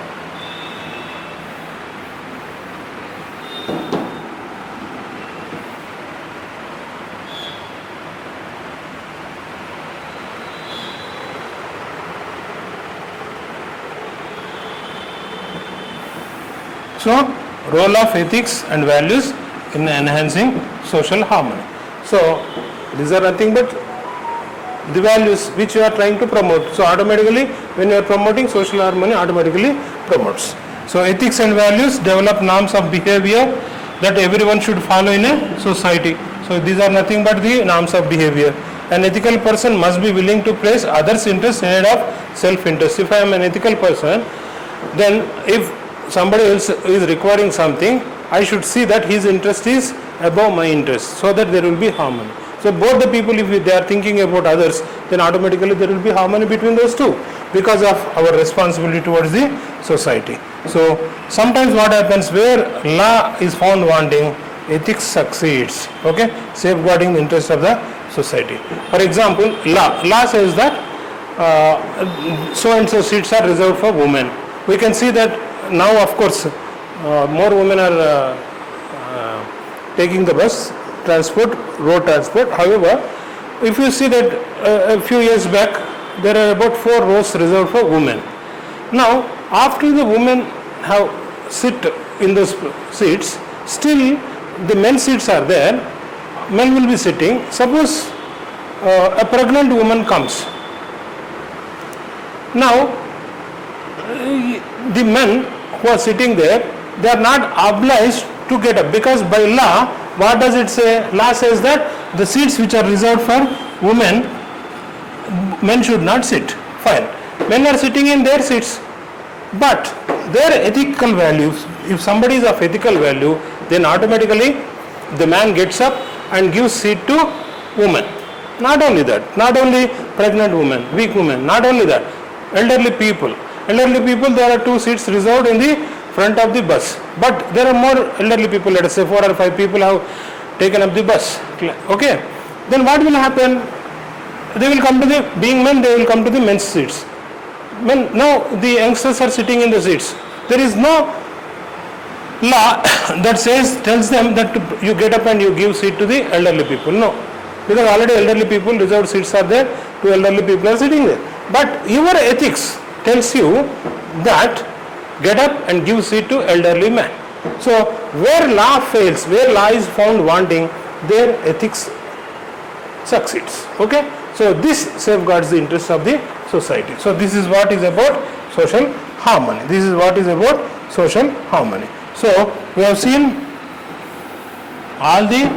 So role of ethics and values in enhancing social harmony. So these are nothing but the values which you are trying to promote. So automatically when you are promoting social harmony, automatically promotes. So ethics and values develop norms of behavior that everyone should follow in a society. So these are nothing but the norms of behavior. An ethical person must be willing to place others' interests ahead of self-interest. If I am an ethical person, then if somebody else is requiring something, I should see that his interest is above my interest, so that there will be harmony. So both the people, if they are thinking about others, then automatically there will be harmony between those two because of our responsibility towards the society. So sometimes what happens, where law is found wanting, ethics succeeds, okay, safeguarding the interest of the society. For example, law says that so and so seats are reserved for women. We can see that now, of course, more women are taking the bus transport, road transport. However, if you see that a few years back, there are about 4 rows reserved for women. Now, after the women have sit in those seats, still the men's seats are there. Men will be sitting. Suppose a pregnant woman comes. Now, the men who are sitting there, they are not obliged to get up, because by law, what does it say? Law says that the seats which are reserved for women, men should not sit. Fine. Men are sitting in their seats. But their ethical values, if somebody is of ethical value, then automatically the man gets up and gives seat to woman. Not only that, not only pregnant women, weak women, not only that, elderly people. Elderly people, there are 2 seats reserved in the front of the bus. But there are more elderly people, let us say 4 or 5 people have taken up the bus. Okay. Then what will happen? They will come to the, being men, they will come to the men's seats. When now the youngsters are sitting in the seats, there is no law that tells them that you get up and you give seat to the elderly people. No, because already elderly people, reserved seats are there, 2 elderly people are sitting there. But your ethics tells you that get up and give seat to elderly man. So where law fails, where law is found wanting, there ethics succeeds. Okay. So this safeguards the interests of the society. So this is what is about social harmony. This is what is about social harmony. So we have seen all the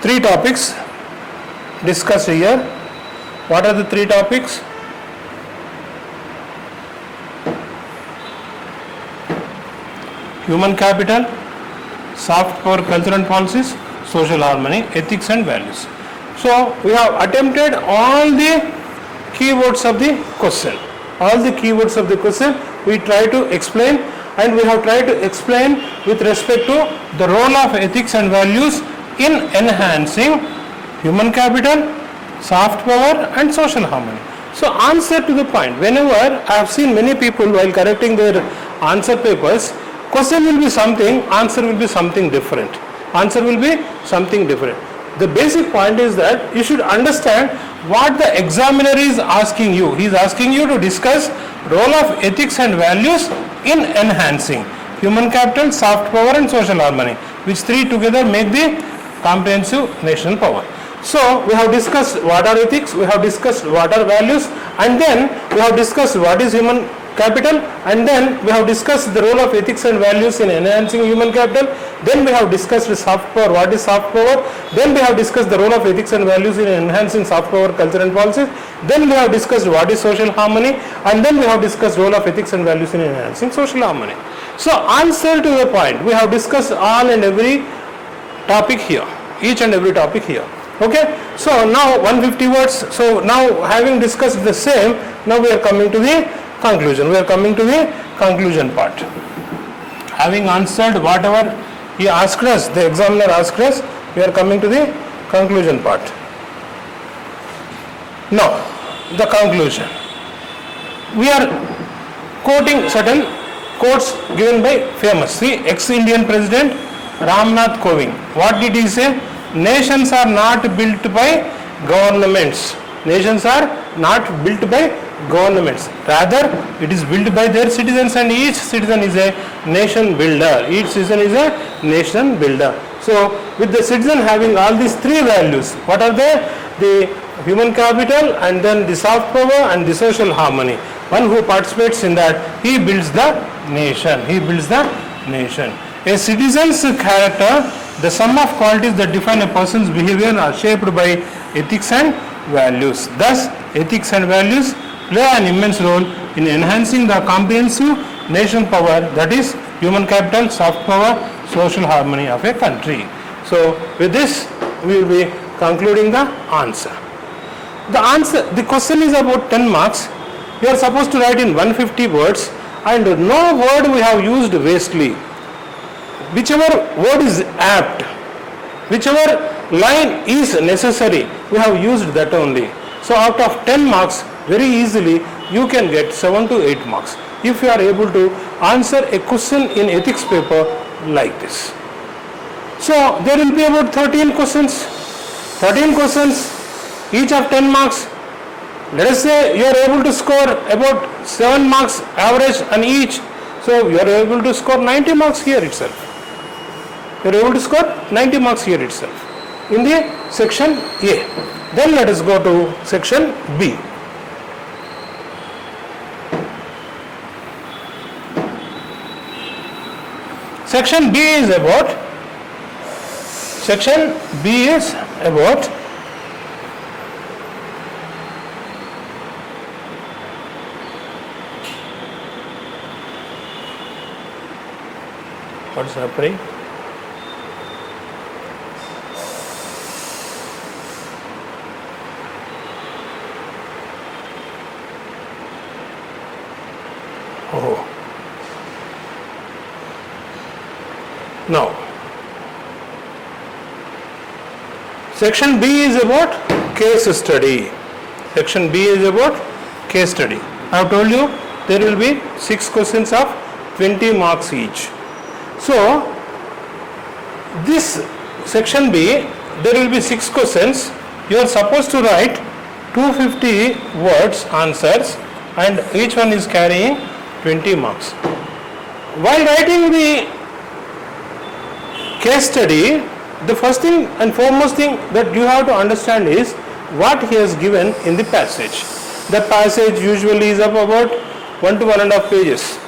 3 topics discussed here. What are the 3 topics? Human capital, soft power culture and policies, social harmony, ethics and values. So we have attempted all the keywords of the question. All the keywords of the question we try to explain, and we have tried to explain with respect to the role of ethics and values in enhancing human capital, soft power and social harmony. So answer to the point. Whenever I have seen many people while correcting their answer papers, question will be something, answer will be something different. Answer will be something different. The basic point is that you should understand what the examiner is asking you. He is asking you to discuss role of ethics and values in enhancing human capital, soft power and social harmony, which 3 together make the comprehensive national power. So we have discussed what are ethics, we have discussed what are values, and then we have discussed what is human capital, and then we have discussed the role of ethics and values in enhancing human capital. Then we have discussed soft power, what is soft power. Then we have discussed the role of ethics and values in enhancing soft power culture and policies. Then we have discussed what is social harmony, and then we have discussed role of ethics and values in enhancing social harmony. So answer to the point, we have discussed all and every topic here, each and every topic here. Okay, so now 150 words. So now having discussed the same, now we are coming to the conclusion. We are coming to the conclusion part. Having answered whatever he asked us, the examiner asked us, we are coming to the conclusion part. Now, the conclusion. We are quoting certain quotes given by famous, see, ex-Indian President Ramnath Kovind. What did he say? Nations are not built by governments. Nations are not built by governments. Rather, it is built by their citizens, and each citizen is a nation builder. Each citizen is a nation builder. So, with the citizen having all these three values, what are they? The human capital, and then the soft power, and the social harmony. One who participates in that, he builds the nation. He builds the nation. A citizen's character, the sum of qualities that define a person's behavior, are shaped by ethics and values. Thus, ethics and values play an immense role in enhancing the comprehensive nation power, that is human capital, soft power, social harmony of a country. So, with this, we will be concluding the answer. The question is about 10 marks. You are supposed to write in 150 words, and no word we have used wastely. Whichever word is apt, whichever line is necessary, we have used that only. So out of 10 marks, very easily you can get 7 to 8 marks if you are able to answer a question in ethics paper like this. So there will be about 13 questions, each of 10 marks. Let us say you are able to score about 7 marks average on each. So you are able to score 90 marks here itself. You are able to score 90 marks here itself in the section A. Then let us go to section B. Section B is about what is happening? Oh. Now, section B is about case study. Section B is about case study. I have told you there will be 6 questions of 20 marks each. So, this section B, there will be 6 questions. You are supposed to write 250 words answers, and each one is carrying 20 marks. While writing the case study, the first thing and foremost thing that you have to understand is what he has given in the passage. The passage usually is of about 1 to 1.5 pages.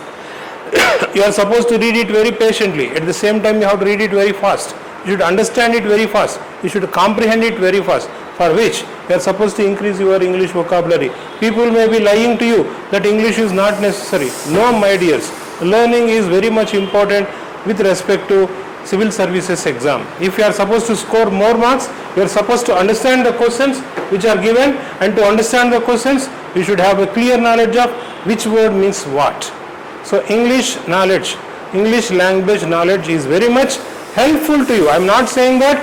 You are supposed to read it very patiently. At the same time, you have to read it very fast. You should understand it very fast. You should comprehend it very fast, for which you are supposed to increase your English vocabulary. People may be lying to you that English is not necessary. No, my dears. Learning is very much important with respect to civil services exam. If you are supposed to score more marks, you are supposed to understand the questions which are given, and to understand the questions, you should have a clear knowledge of which word means what. So English knowledge, English language knowledge is very much helpful to you. I am not saying that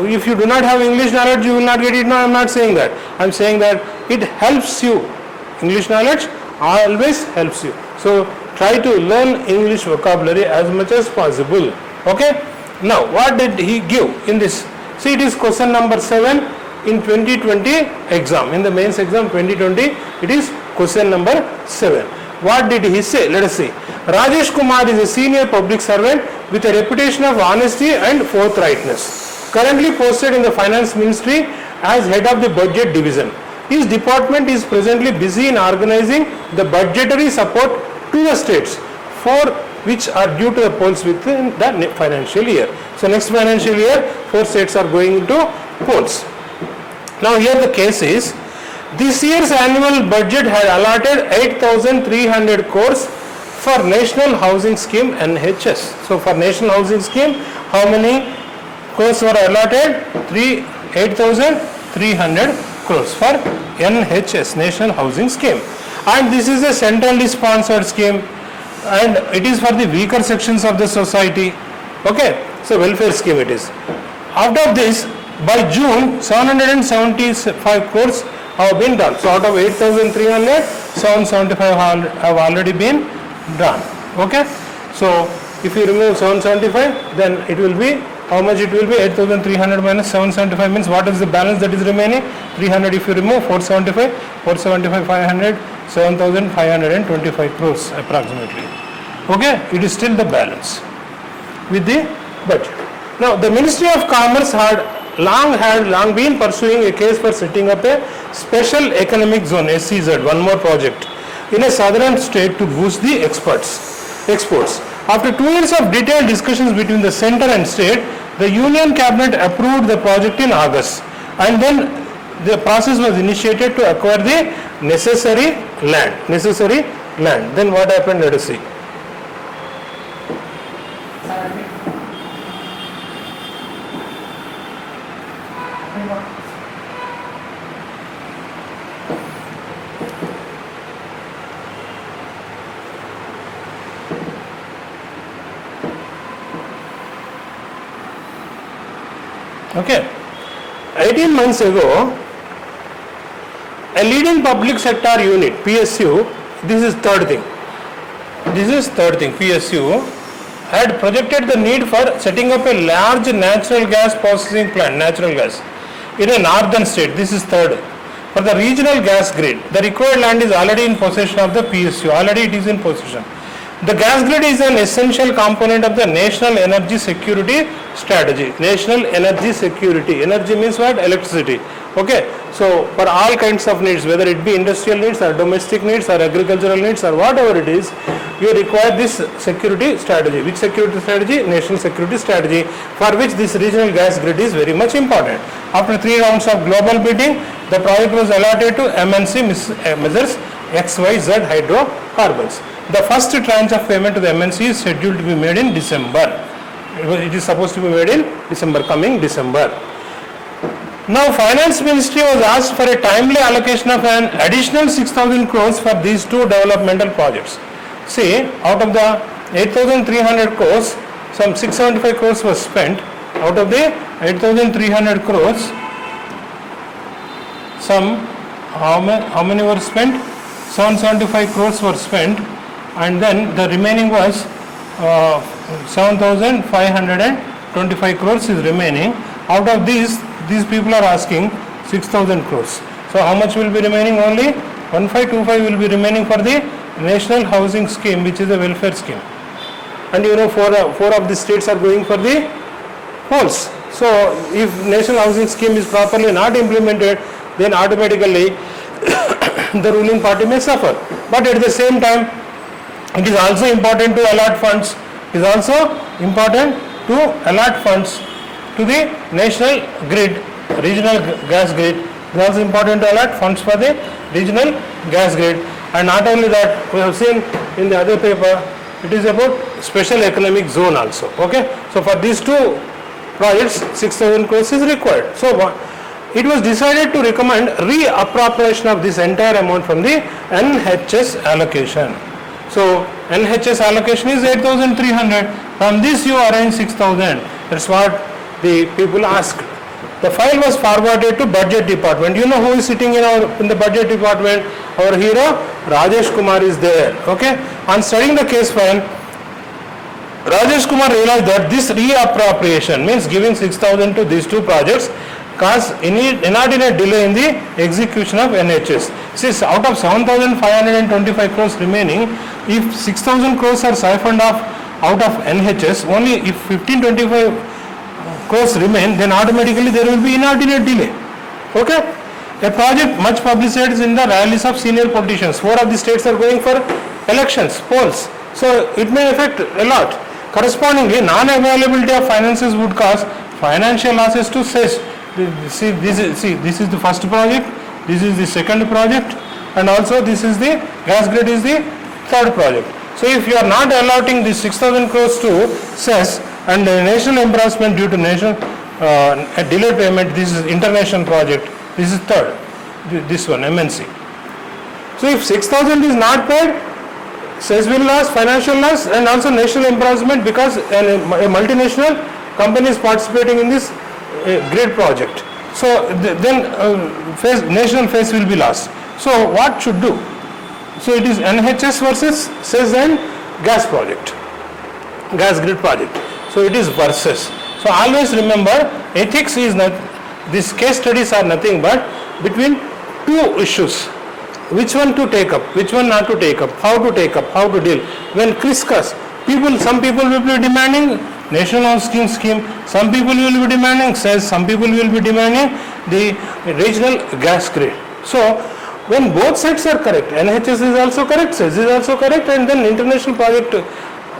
if you do not have English knowledge, you will not get it. No, I am not saying that. I am saying that it helps you. English knowledge always helps you. So try to learn English vocabulary as much as possible. Okay. Now, what did he give in this? See, it is question number 7 in 2020 exam. In the mains exam 2020, it is question number 7. What did he say? Let us see. Rajesh Kumar is a senior public servant with a reputation of honesty and forthrightness. Currently posted in the finance ministry as head of the budget division. His department is presently busy in organizing the budgetary support to the states for which are due to the polls within the financial year. So next financial year, 4 states are going into polls. Now here the case is, this year's annual budget had allotted 8,300 crores for National Housing Scheme NHS. So for National Housing Scheme, how many crores were allotted? 8,300 crores for NHS, National Housing Scheme. And this is a centrally sponsored scheme, and it is for the weaker sections of the society. Okay, so welfare scheme it is. Out of this, by June, 775 crores have been done. So out of 8,300, 775 have already been done. Okay, so if you remove 775, then it will be how much it will be? 8,300 minus 775 means what is the balance that is remaining? 300 if you remove, 475, 500, 7,525 crores approximately. Okay, it is still the balance with the budget. Now the Ministry of Commerce had long been pursuing a case for setting up a special economic zone, SEZ, one more project, in a southern state to boost the exports. After 2 years of detailed discussions between the center and state, the Union Cabinet approved the project in August, and then the process was initiated to acquire the necessary land. Then what happened? Let us see. Okay, 18 months ago, a leading public sector unit, PSU, this is third thing, PSU had projected the need for setting up a large natural gas processing plant, in a northern state, this is third, for the regional gas grid. The required land is already in possession of the PSU, it is in possession. The gas grid is an essential component of the National Energy Security Strategy. Energy means what? Electricity. Okay. So for all kinds of needs, whether it be industrial needs or domestic needs or agricultural needs or whatever it is, you require this security strategy. Which security strategy? National Security Strategy, for which this regional gas grid is very much important. After 3 rounds of global bidding, the project was allotted to MNC measures XYZ hydrocarbons. The first tranche of payment to the MNC is scheduled to be made in December. It is supposed to be made in December, coming December. Now, Finance Ministry was asked for a timely allocation of an additional 6,000 crores for these 2 developmental projects. See, out of the 8,300 crores, some 675 crores was spent. Out of the 8,300 crores, some how many were spent? 775 crores were spent, and then the remaining was 7,525 crores is remaining. Out of these people are asking 6,000 crores. So how much will be remaining? Only 1,525 will be remaining for the National Housing Scheme, which is a welfare scheme. And you know, four of the states are going for the polls. So if National Housing Scheme is properly not implemented, then automatically the ruling party may suffer. But at the same time, it is also important to allot funds. It is also important to allot funds to the national grid, regional gas grid. It is also important to allot funds for the regional gas grid. And not only that, we have seen in the other paper, it is about special economic zone also. Okay. So for these 2 projects, 6,000 crores is required. So it was decided to recommend reappropriation of this entire amount from the NHS allocation. So NHS allocation is 8,300. From this you arrange 6,000. That's what the people asked. The file was forwarded to Budget Department. You know who is sitting in the Budget Department? Our hero Rajesh Kumar is there. Okay. On studying the case file, Rajesh Kumar realized that this reappropriation means giving 6,000 to these 2 projects caused inordinate delay in the execution of NHS. Since out of 7,525 crores remaining, if 6,000 crores are siphoned off out of NHS, only if 1,525 crores remain, then automatically there will be inordinate delay. Okay. A project much publicized in the rallies of senior politicians. 4 of the states are going for elections, polls. So it may affect a lot. Correspondingly, non-availability of finances would cause financial losses to cess. See, this is the first project, this is the second project, and also this is the gas grid is the third project. So if you are not allotting this 6,000 crores to cess and the national embarrassment due to national delayed payment, this is international project, this is third, this one MNC. So if 6,000 is not paid, cess will loss, financial loss, and also national embarrassment because a multinational company is participating in this grid project. So then national face will be lost. So what should do? So it is NHS versus cess and gas project, gas grid project. So it is versus. So always remember, ethics is not, these case studies are nothing but between two issues. Which one to take up, which one not to take up, how to take up, how to deal. When discuss, some people will be demanding national housing scheme, some people will be demanding cess, some people will be demanding the regional gas grid. So when both sides are correct, NHS is also correct, cess is also correct, and then international project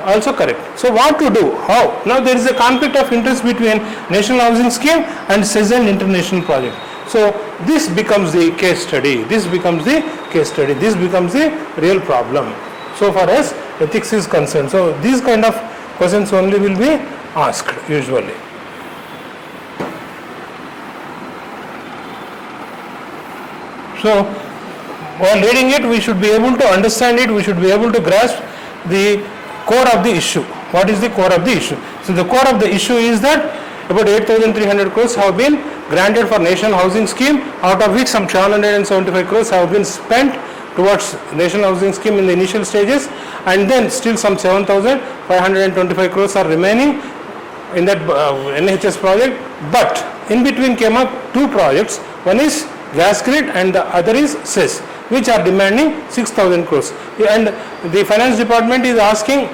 also correct. So what to do? How? Now there is a conflict of interest between national housing scheme and cess and international project. So this becomes the case study, this becomes the case study, this becomes the real problem so far as ethics is concerned. So these kind of questions only will be asked usually. So while reading it, we should be able to understand it, we should be able to grasp the core of the issue. What is the core of the issue? So the core of the issue is that about 8,300 crores have been granted for national housing scheme, out of which some 775 crores have been spent towards national housing scheme in the initial stages, and then still some 7,525 crores are remaining in that NHS project. But in between came up two projects, one is gas grid and the other is cess, which are demanding 6,000 crores. And the finance department is asking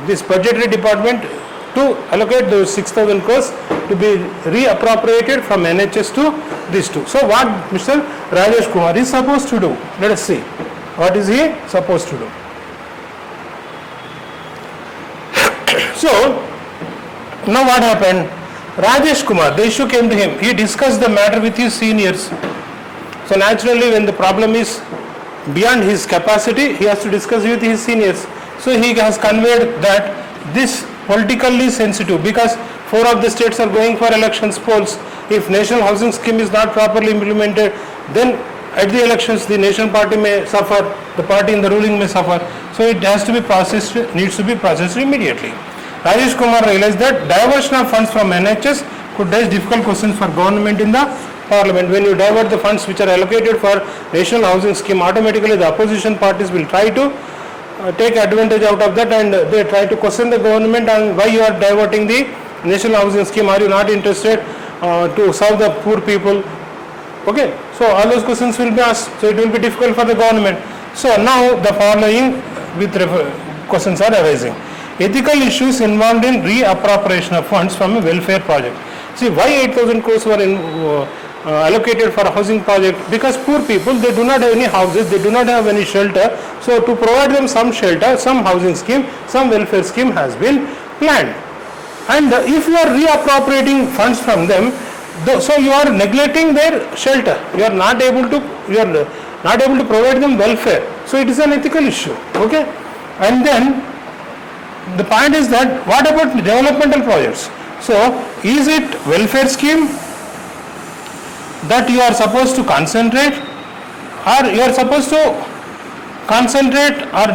this budgetary department to allocate those 6,000 crores to be reappropriated from NHS to these two. So what Mr. Rajesh Kumar is supposed to do? Let us see. What is he supposed to do? So now what happened? Rajesh Kumar, the issue came to him. He discussed the matter with his seniors. So naturally, when the problem is beyond his capacity, he has to discuss with his seniors. So he has conveyed that this politically sensitive, because 4 of the states are going for elections polls. If national housing scheme is not properly implemented, then at the elections the national party may suffer, the party in the ruling may suffer. So it has to be processed, needs to be processed immediately. Rajesh Kumar realized that diversion of funds from NHS could raise difficult questions for government in the parliament. When you divert the funds which are allocated for national housing scheme, automatically the opposition parties will try to take advantage out of that, and they try to question the government on why you are diverting the national housing scheme. Are you not interested to serve the poor people? Okay, so all those questions will be asked. So it will be difficult for the government. So now the following questions are arising. Ethical issues involved in reappropriation of funds from a welfare project. See, why 8,000 crores were allocated for a housing project? Because poor people, they do not have any houses, they do not have any shelter. So to provide them some shelter, some housing scheme, some welfare scheme has been planned. And if you are reappropriating funds from them, so you are neglecting their shelter. You are not able to provide them welfare. So it is an ethical issue. Okay, and then the point is that what about developmental projects? So is it welfare scheme that you are supposed to concentrate, or you are supposed to concentrate or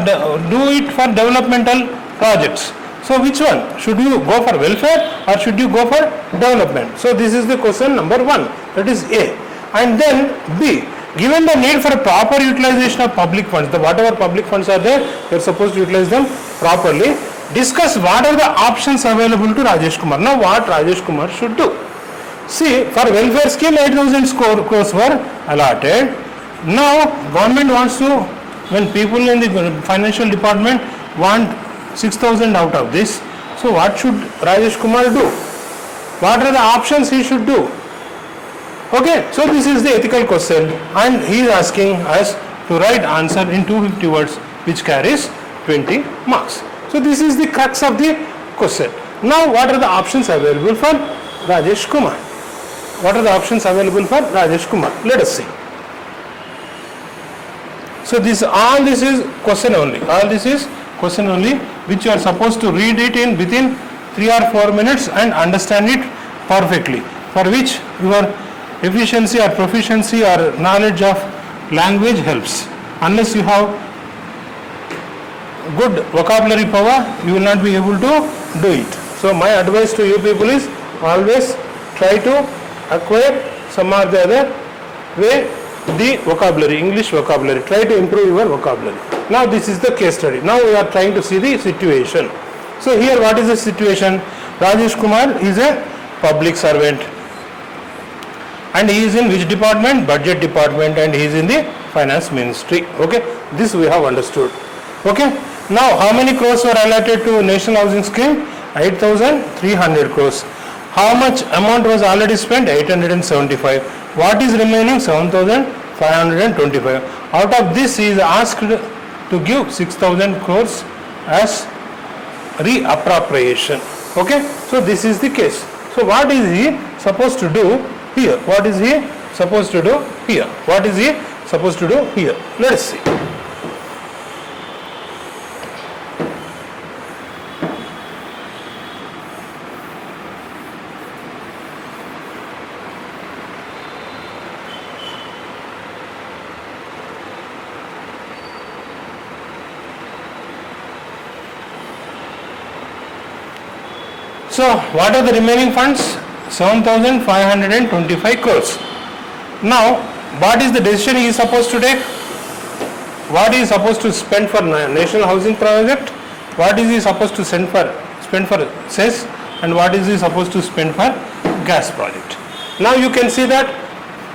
do it for developmental projects? So which one? Should you go for welfare or should you go for development? So this is the question number 1, that is A. And then B, given the need for proper utilization of public funds, whatever public funds are there, you are supposed to utilize them properly. Discuss what are the options available to Rajesh Kumar. Now what Rajesh Kumar should do? See, for welfare scheme 8,000 crores were allotted. Now government wants to, when people in the financial department want 6,000 out of this, so what should Rajesh Kumar do? What are the options he should do? Okay, so this is the ethical question, and he is asking us to write answer in 250 words, which carries 20 marks. So this is the crux of the question. Now what are the options available for Rajesh Kumar? What are the options available for Rajesh Kumar? Let us see. So all this is question only. All this is question only, which you are supposed to read it in within 3 or 4 minutes and understand it perfectly, for which your efficiency or proficiency or knowledge of language helps. Unless you have good vocabulary power, you will not be able to do it. So my advice to you people is always try to acquire some or the other way the vocabulary, English vocabulary. Try to improve your vocabulary. Now this is the case study. Now we are trying to see the situation. So here what is the situation? Rajesh Kumar is a public servant. And he is in which department? Budget department, and he is in the finance ministry. Okay, this we have understood. Okay, now how many crores were allotted to national housing scheme? 8,300 crores. How much amount was already spent? 875. What is remaining? 7,525. Out of this, he is asked to give 6,000 crores as reappropriation. Okay, so this is the case. So what is he supposed to do here? What is he supposed to do here? What is he supposed to do here? Let us see. So what are the remaining funds? 7,525 crores. Now what is the decision he is supposed to take? What he is supposed to spend for national housing project? What is he supposed to spend for cess? And what is he supposed to spend for gas project? Now you can see that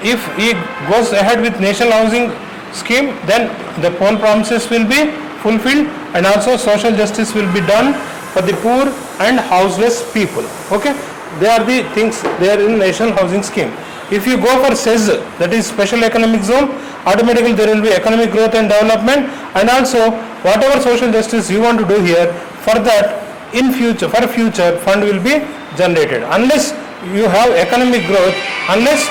if he goes ahead with national housing scheme, then the poll promises will be fulfilled and also social justice will be done for the poor and houseless people. Okay, they are the things there in national housing scheme. If you go for SEZ, that is special economic zone, automatically there will be economic growth and development, and also whatever social justice you want to do here, for that in future, for future fund will be generated. Unless you have economic growth, unless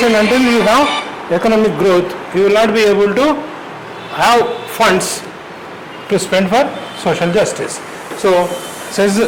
and until you have economic growth, you will not be able to have funds to spend for social justice. So says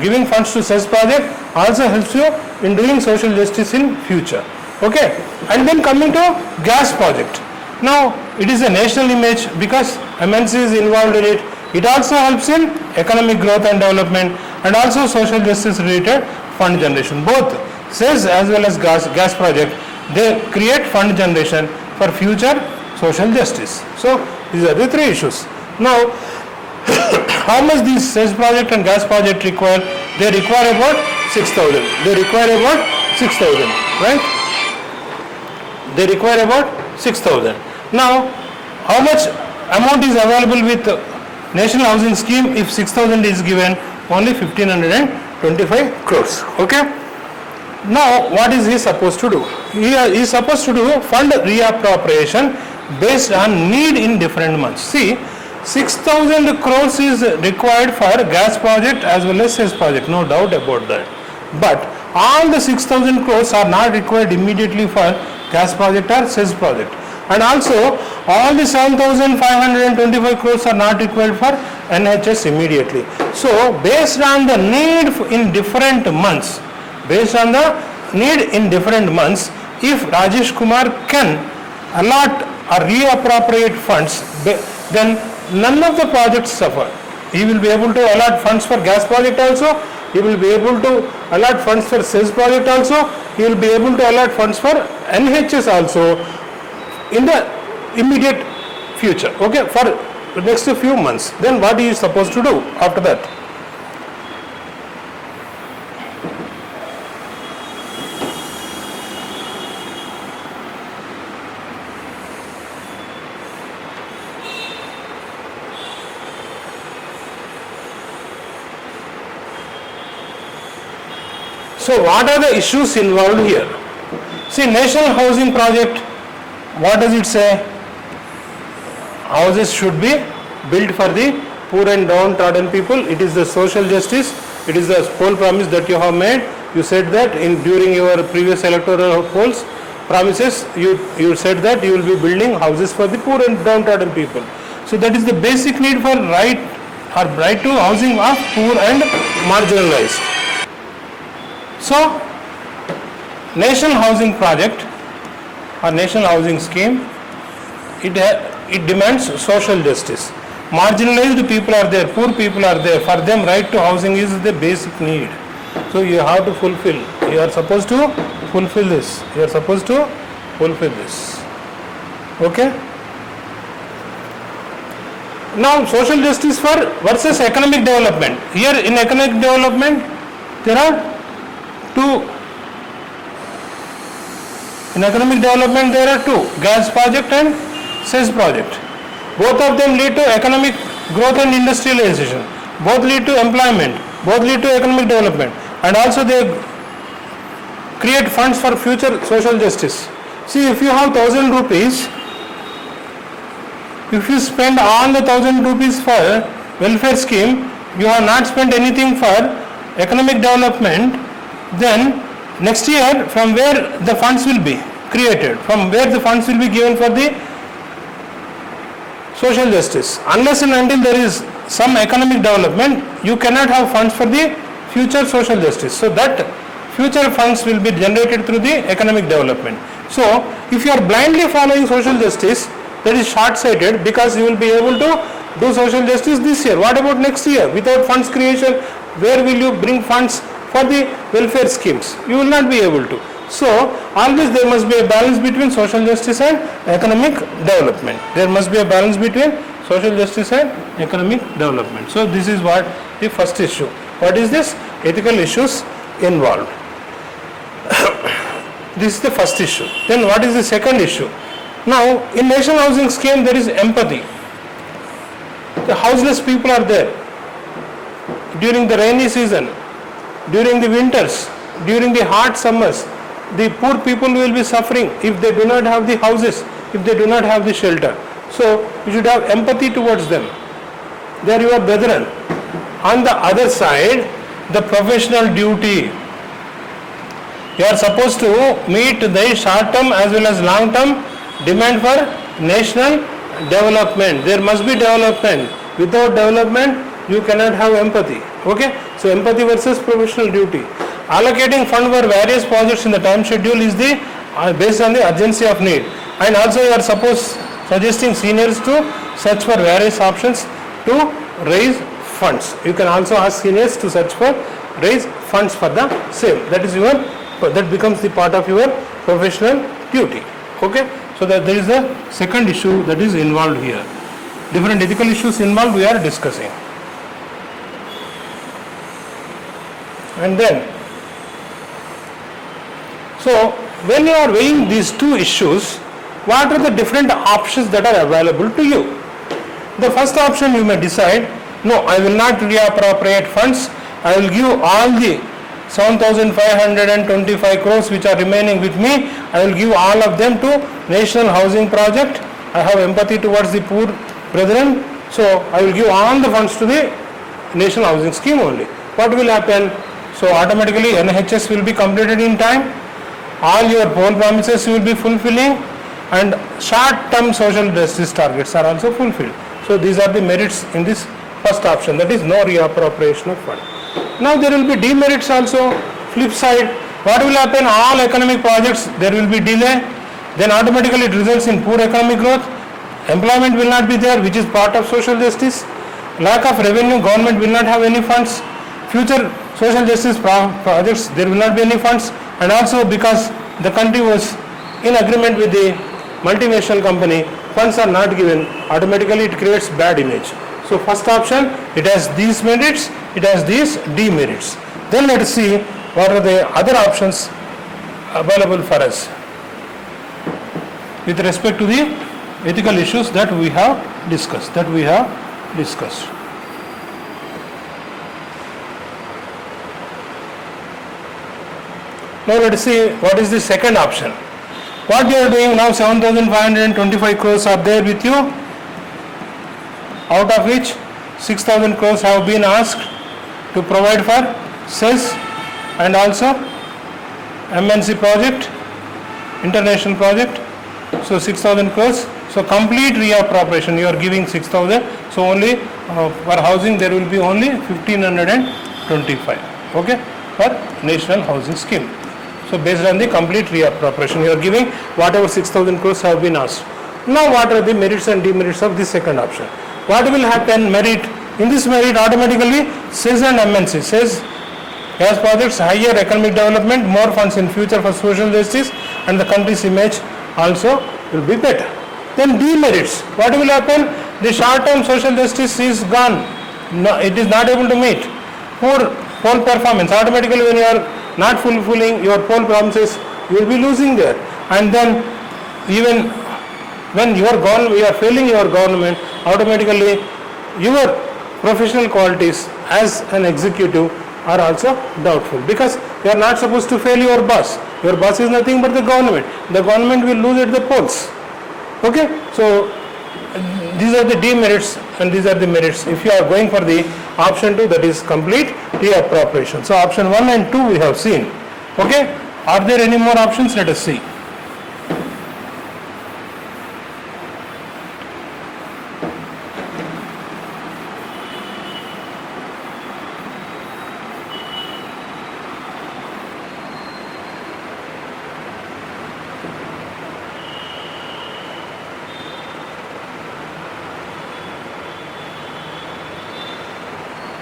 giving funds to such project also helps you in doing social justice in future. Okay, and then coming to gas project. Now it is a national image because MNC is involved in it. It also helps in economic growth and development and also social justice related fund generation. Both SEZ as well as gas project, they create fund generation for future social justice. So these are the three issues. Now how much these SEZ project and gas project require? They require about 6,000. They require about 6,000, right? They require about 6,000. Now how much amount is available with national housing scheme? If 6,000 is given, only 1,525 crores. Okay. Now what is he supposed to do? He is supposed to do fund reappropriation based on need in different months. See, 6,000 crores is required for gas project as well as SEZ project, no doubt about that. But all the 6,000 crores are not required immediately for gas project or SEZ project. And also all the 7,525 crores are not required for NHS immediately. So based on the need in different months, if Rajesh Kumar can allot or reappropriate funds, then none of the projects suffer. He will be able to allot funds for gas project also, he will be able to allot funds for SEZ project also, he will be able to allot funds for NHS also in the immediate future, okay, for the next few months. Then what he is supposed to do after that? So what are the issues involved here? See, national housing project, what does it say? Houses should be built for the poor and downtrodden people. It is the social justice. It is the poll promise that you have made. You said that during your previous electoral polls promises, you said that you will be building houses for the poor and downtrodden people. So that is the basic need for right to housing of poor and marginalized. So national housing project or national housing scheme, it demands social justice. Marginalized people are there, poor people are there. For them, right to housing is the basic need. So you have to fulfill. You are supposed to fulfill this. You are supposed to fulfill this. Okay. Now social justice for versus economic development. Here in economic development there are two. In economic development there are two, gas project and cess project. Both of them lead to economic growth and industrialization. Both lead to employment. Both lead to economic development. And also they create funds for future social justice. See, if you have 1,000 rupees, if you spend all the 1,000 rupees for welfare scheme, you have not spent anything for economic development, then next year from where the funds will be created, from where the funds will be given for the social justice. Unless and until there is some economic development, you cannot have funds for the future social justice. So that future funds will be generated through the economic development. So if you are blindly following social justice, that is short-sighted, because you will be able to do social justice this year. What about next year? Without funds creation, where will you bring funds for the welfare schemes? You will not be able to. So always there must be a balance between social justice and economic development. There must be a balance between social justice and economic development. So this is what the first issue. What is this? Ethical issues involved. This is the first issue. Then what is the second issue? Now in national housing scheme there is empathy. The houseless people are there during the rainy season, during the winters, during the hot summers. The poor people will be suffering if they do not have the houses, if they do not have the shelter. So you should have empathy towards them. They are your brethren. On the other side, the professional duty. You are supposed to meet the short-term as well as long-term demand for national development. There must be development. Without development, you cannot have empathy. Okay? So empathy versus professional duty. Allocating fund for various projects in the time schedule is the based on the urgency of need. And also you are suggesting seniors to search for various options to raise funds. You can also ask seniors to search for raise funds for the same. That becomes the part of your professional duty. Okay? So that there is a second issue that is involved here. Different ethical issues involved we are discussing. And then, so when you are weighing these two issues, what are the different options that are available to you? The first option you may decide, no, I will not reappropriate funds. I will give all the 7,525 crores which are remaining with me. I will give all of them to National Housing Project. I have empathy towards the poor brethren. So I will give all the funds to the National Housing Scheme only. What will happen? So automatically NHS will be completed in time. All your poll promises you will be fulfilling, and short-term social justice targets are also fulfilled. So these are the merits in this first option, that is no reappropriation of fund. Now there will be demerits also. Flip side, what will happen? All economic projects there will be delay, then automatically it results in poor economic growth. Employment will not be there, which is part of social justice. Lack of revenue, government will not have any funds. Future social justice projects, there will not be any funds. And also because the country was in agreement with the multinational company, funds are not given, automatically it creates bad image. So first option, it has these merits, it has these demerits. Then let us see what are the other options available for us with respect to the ethical issues that we have discussed. Now let us see what is the second option. What you are doing now, 7,525 crores are there with you, out of which 6,000 crores have been asked to provide for cess and also MNC project, international project. So 6,000 crores. So complete reappropriation you are giving 6,000. So only for housing there will be only 1,525. Okay, for National Housing Scheme. So based on the complete reappropriation you are giving whatever 6,000 crores have been asked. Now what are the merits and demerits of the second option? What will happen? Merit. In this merit automatically cess and MNC. Cess, gas projects, higher economic development, more funds in future for social justice, and the country's image also will be better. Then demerits. What will happen? The short-term social justice is gone. No, it is not able to meet. Poor poll performance. Automatically, when you are not fulfilling your poll promises, you will be losing there. And then, even when you are failing your government, automatically your professional qualities as an executive are also doubtful, because you are not supposed to fail your boss. Your boss is nothing but the government. The government will lose at the polls. Okay, so these are the demerits and these are the merits if you are going for the option 2, that is complete reappropriation. So option 1 and 2 we have seen. Okay, are there any more options? Let us see.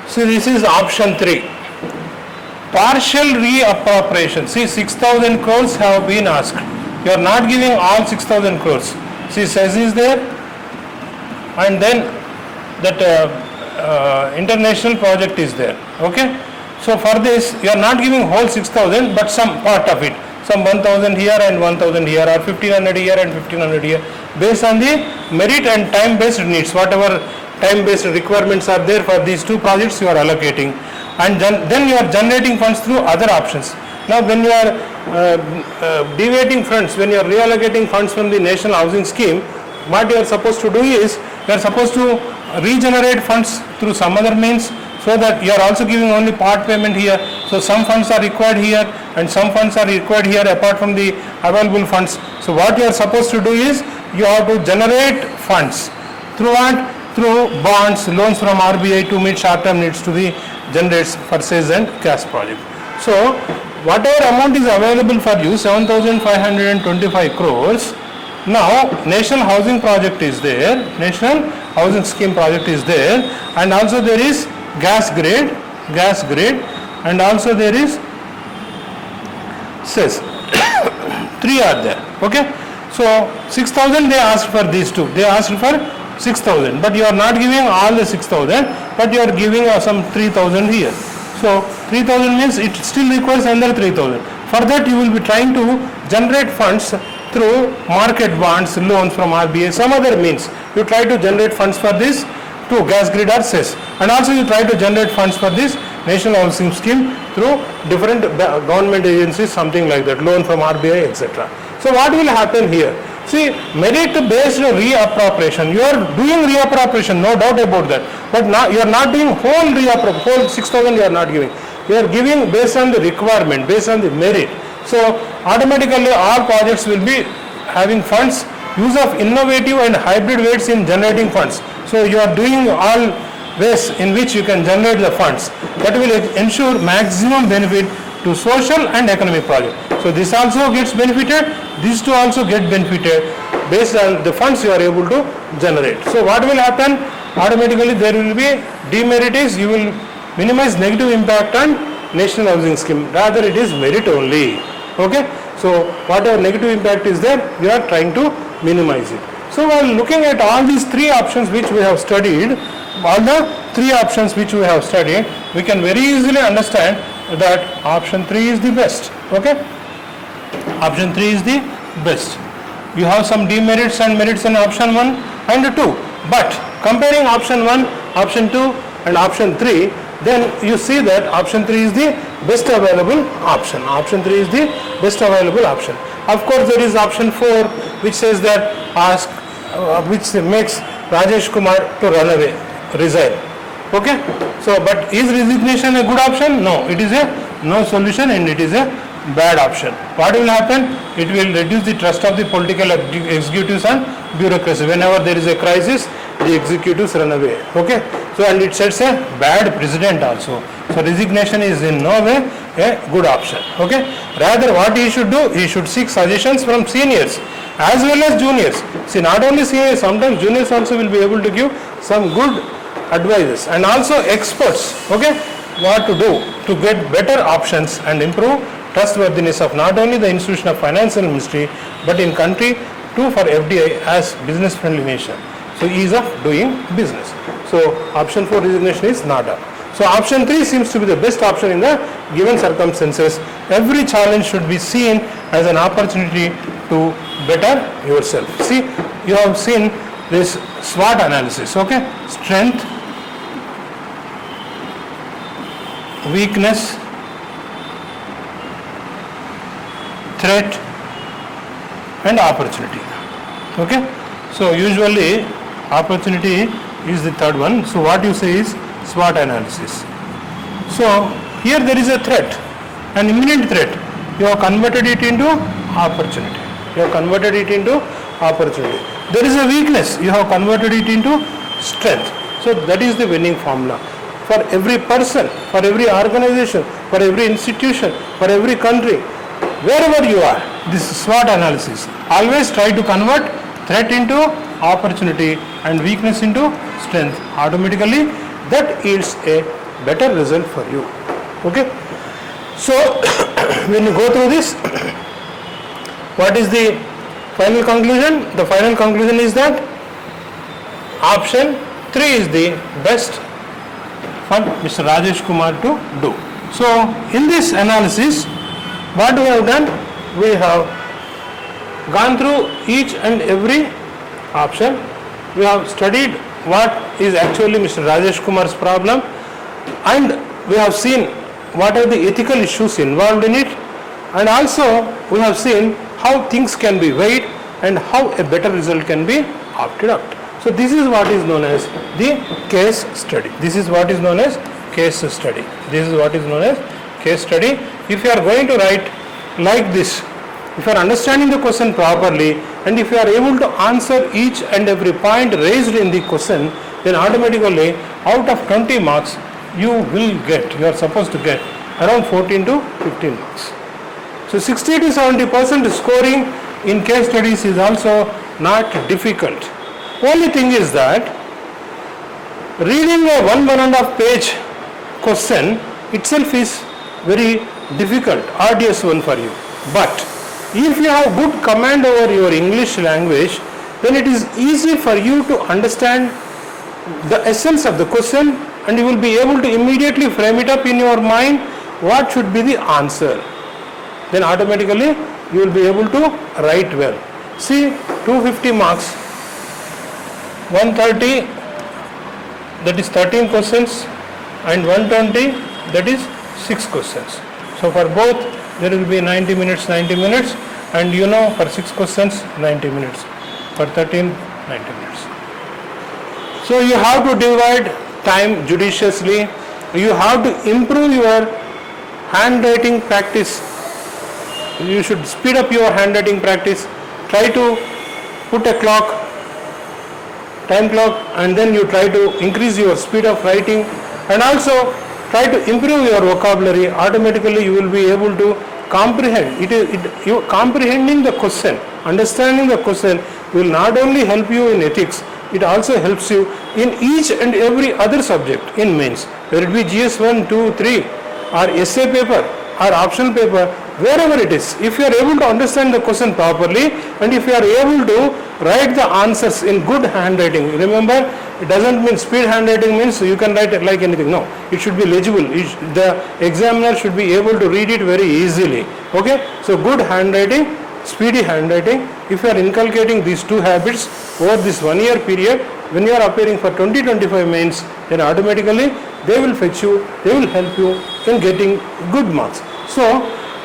See, this is option 3. Partial reappropriation. See, 6,000 crores have been asked. You are not giving all 6,000 crores. See, cess is there, and then that international project is there. Okay. So for this, you are not giving whole 6,000, but some part of it. Some 1,000 here and 1,000 here, or 1,500 here and 1,500 here, based on the merit and time-based needs. Whatever time-based requirements are there for these two projects, you are allocating, and then you are generating funds through other options. Now, when you are deviating funds, when you are reallocating funds from the national housing scheme, what you are supposed to do is you are supposed to regenerate funds through some other means, so that you are also giving only part payment here. So some funds are required here and some funds are required here apart from the available funds. So what you are supposed to do is you have to generate funds through what? Through bonds, loans from RBI to meet short-term needs to the generates for sales and cash project. So whatever amount is available for you, 7,525 crores. Now national housing project is there, national housing scheme project is there, and also there is gas grid, and also there is cess. 3 are there. Okay. So 6,000 they asked for these two. They asked for 6,000, but you are not giving all the 6,000, but you are giving some 3,000 here. So 3,000 means it still requires another 3,000. For that you will be trying to generate funds through market bonds, loans from RBI, some other means. You try to generate funds for this to gas grid or cess, and also you try to generate funds for this national housing scheme through different government agencies, something like that, loan from RBI, etc. So what will happen here? See, merit-based reappropriation. You are doing reappropriation, no doubt about that. But now you are not doing whole reappropriation, whole 6,000 you are not giving. You are giving based on the requirement, based on the merit. So automatically all projects will be having funds, use of innovative and hybrid ways in generating funds. So you are doing all ways in which you can generate the funds. That will ensure maximum benefit to social and economic project. So this also gets benefited, these two also get benefited based on the funds you are able to generate. So what will happen? Automatically there will be demerit is you will minimize negative impact on national housing scheme, rather it is merit only. Okay. So whatever negative impact is there, you are trying to minimize it. So while looking at all these 3 options which we have studied, all the 3 options which we have studied, we can very easily understand that option 3 is the best. Okay. Option 3 is the best. You have some demerits and merits in option 1 and 2. But comparing option 1, option 2 and option 3, then you see that option 3 is the best available option. Option 3 is the best available option. Of course, there is option 4 which says that which makes Rajesh Kumar to run away, resign. Okay. So, but is resignation a good option? No, it is a no solution and it is a bad option. What will happen? It will reduce the trust of the political executives and bureaucracy. Whenever there is a crisis, the executives run away. Okay. So, and it sets a bad precedent also. So, resignation is in no way a good option. Okay. Rather, what he should do? He should seek suggestions from seniors as well as juniors. See, not only seniors, sometimes juniors also will be able to give some good advices, and also experts. Okay. What to do to get better options and improve trustworthiness of not only the institution of finance and ministry, but in country too for FDI as business friendly nation. So ease of doing business. So option 4 resignation is not done. So option 3 seems to be the best option in the given circumstances. Every challenge should be seen as an opportunity to better yourself. See, you have seen this SWOT analysis, okay? Strength, weakness, threat and opportunity, okay? So usually opportunity is the third one. So what you say is SWOT analysis. So here there is a threat, an imminent threat. You have converted it into opportunity. You have converted it into opportunity. There is a weakness. You have converted it into strength. So that is the winning formula. For every person, for every organization, for every institution, for every country, wherever you are, this SWOT analysis. Always try to convert threat into opportunity and weakness into strength. Automatically that yields a better result for you. Okay. So when you go through this, what is the final conclusion? The final conclusion is that option 3 is the best for Mr. Rajesh Kumar to do. So in this analysis, what we have done? We have gone through each and every option. We have studied what is actually Mr. Rajesh Kumar's problem, and we have seen what are the ethical issues involved in it, and also we have seen how things can be weighed and how a better result can be opted out. So this is what is known as the case study. This is what is known as case study. This is what is known as case study. If you are going to write like this, if you are understanding the question properly and if you are able to answer each and every point raised in the question, then automatically out of 20 marks you are supposed to get around 14 to 15 marks. So 60 to 70% scoring in case studies is also not difficult. Only thing is that reading a 1.5 page question itself is very difficult, arduous one for you. But if you have good command over your English language, then it is easy for you to understand the essence of the question and you will be able to immediately frame it up in your mind what should be the answer. Then automatically you will be able to write well. See, 250 marks, 130 that is 13 questions and 120 that is 6 questions. So for both there will be 90 minutes and you know for 6 questions 90 minutes, for 13 90 minutes. So you have to divide time judiciously. You have to improve your handwriting practice. You should speed up your handwriting practice. Try to put a clock, time clock, and then you try to increase your speed of writing and also try to improve your vocabulary. Automatically you will be able to comprehend. You comprehending the question, understanding the question will not only help you in ethics, it also helps you in each and every other subject in mains, whether it be GS 1, 2, 3 or essay paper or optional paper, wherever it is. If you are able to understand the question properly and if you are able to write the answers in good handwriting, remember it doesn't mean speed handwriting means you can write it like anything. No, it should be legible. The examiner should be able to read it very easily. Okay, so good handwriting, speedy handwriting. If you are inculcating these two habits over this 1 year period, when you are appearing for 20-25 mains, then automatically they will fetch you, they will help you in getting good marks. So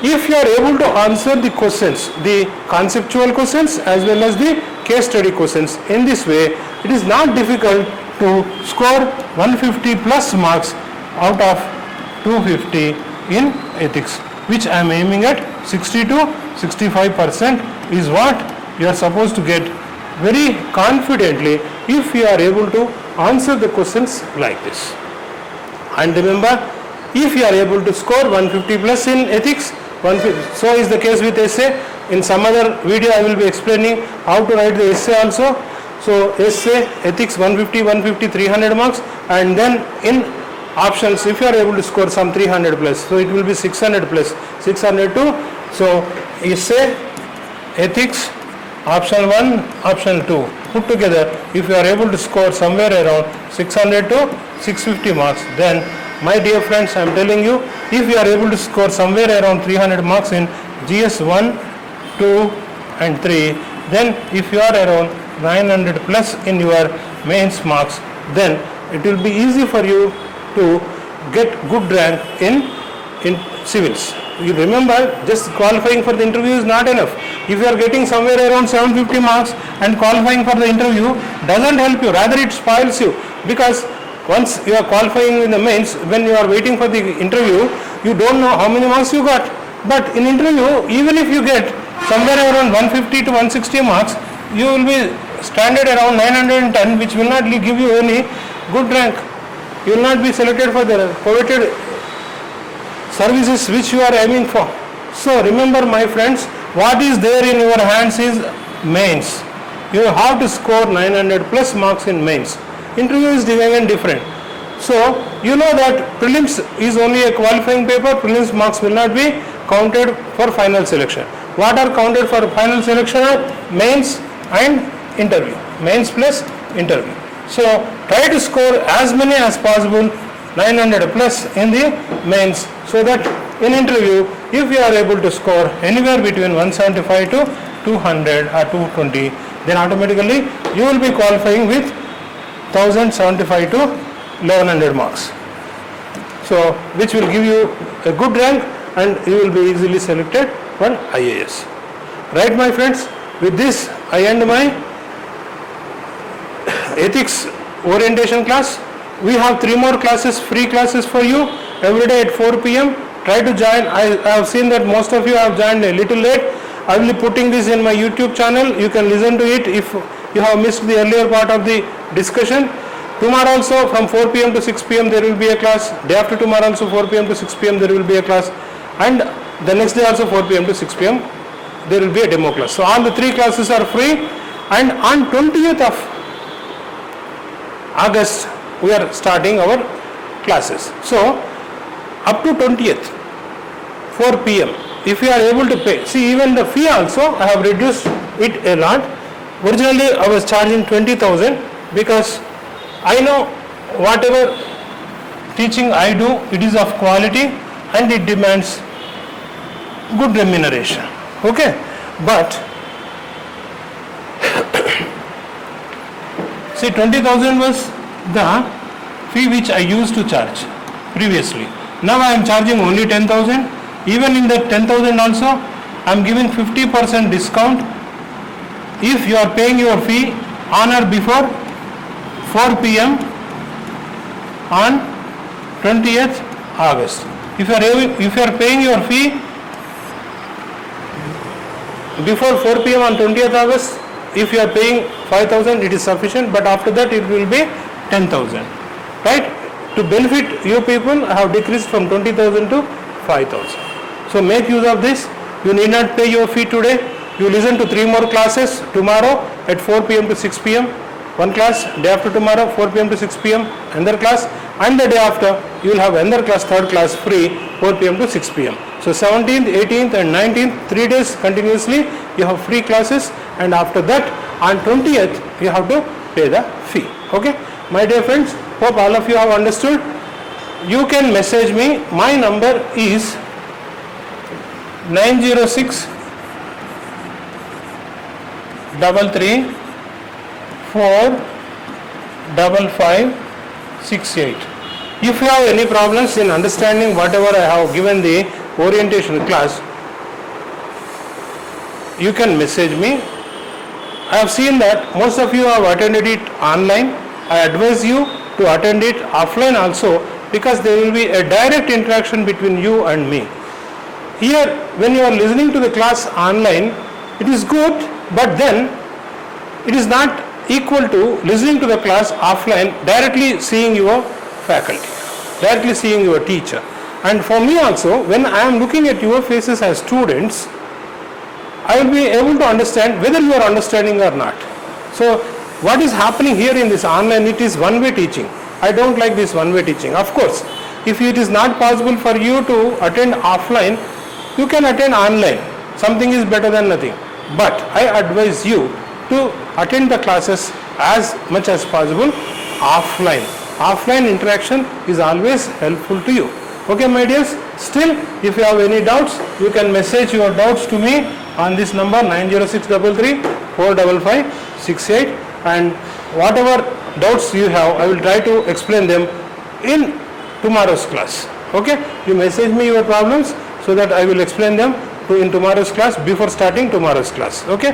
if you are able to answer the questions, the conceptual questions as well as the case study questions in this way, it is not difficult to score 150 plus marks out of 250 in ethics, which I am aiming at 60 to 65% is what you are supposed to get very confidently if you are able to answer the questions like this. And remember, if you are able to score 150 plus in ethics, so is the case with essay. In some other video I will be explaining how to write the essay also. So essay, ethics 150, 300 marks, and then in options if you are able to score some 300 plus, so it will be 600 plus, 602. So essay, ethics, option 1, option 2, put together, if you are able to score somewhere around 600 to 650 marks, then my dear friends, I am telling you, if you are able to score somewhere around 300 marks in GS 1, 2 and 3, then if you are around 900 plus in your mains marks, then it will be easy for you to get good rank in civils. You remember, just qualifying for the interview is not enough. If you are getting somewhere around 750 marks and qualifying for the interview doesn't help you, rather it spoils you, because once you are qualifying in the mains, when you are waiting for the interview, you don't know how many marks you got. But in interview, even if you get somewhere around 150 to 160 marks, you will be standard around 910, which will not give you any good rank. You will not be selected for the coveted services which you are aiming for. So remember, my friends, what is there in your hands is mains. You have to score 900 plus marks in mains. Interview is again different. So you know that prelims is only a qualifying paper. Prelims marks will not be counted for final selection. What are counted for final selection are mains and interview. Mains plus interview. So try to score as many as possible, 900 plus in the mains, so that in interview, if you are able to score anywhere between 175 to 200 or 220, then automatically you will be qualifying with 1075 to 1100 marks. So which will give you a good rank and you will be easily selected for IAS. Right, my friends? With this, I end my ethics orientation class. We have 3 more classes, free classes for you every day at 4 p.m. Try to join. I have seen that most of you have joined a little late. I will be putting this in my YouTube channel. You can listen to it if you have missed the earlier part of the discussion. Tomorrow also from 4 p.m. to 6 p.m. there will be a class. Day after tomorrow also 4 p.m. to 6 p.m. there will be a class. And the next day also 4 p.m. to 6 p.m. there will be a demo class. So all the 3 classes are free, and on 20th of August we are starting our classes. So up to 20th 4 p.m. if you are able to pay, see, even the fee also I have reduced it a lot. Originally I was charging 20,000 because I know whatever teaching I do, it is of quality and it demands good remuneration. Okay, but see, 20,000 was the fee which I used to charge previously. Now I am charging only 10,000. Even in that 10,000 also I am giving 50% discount if you are paying your fee on or before 4 p.m. on 20th August. If you are paying your fee before 4 p.m. on 20th August, if you are paying 5,000, it is sufficient, but after that it will be 10,000. Right? To benefit you people, I have decreased from 20,000 to 5,000. So make use of this. You need not pay your fee today. You listen to 3 more classes tomorrow at 4 p.m. to 6 p.m. One class, day after tomorrow 4 p.m. to 6 p.m. another class, and the day after you will have another class, 3rd class free, 4 p.m. to 6 p.m. So 17th, 18th and 19th, 3 days continuously you have free classes, and after that on 20th you have to pay the fee. Okay, my dear friends, hope all of you have understood. You can message me. My number is 906 33 45568. If you have any problems in understanding whatever I have given the orientation class, you can message me. I have seen that most of you have attended it online. I advise you to attend it offline also, because there will be a direct interaction between you and me. Here, when you are listening to the class online, it is good, but then it is not equal to listening to the class offline, directly seeing your faculty, directly seeing your teacher. And for me also, when I am looking at your faces as students, I will be able to understand whether you are understanding or not. So what is happening here in this online, it is one-way teaching. I don't like this one-way teaching. Of course, if it is not possible for you to attend offline, you can attend online. Something is better than nothing. But I advise you to attend the classes as much as possible offline. Offline interaction is always helpful to you. Okay, my dears. Still, if you have any doubts, you can message your doubts to me on this number 90633 45568, and whatever doubts you have, I will try to explain them in tomorrow's class. Okay, you message me your problems so that I will explain them in tomorrow's class before starting tomorrow's class. Okay.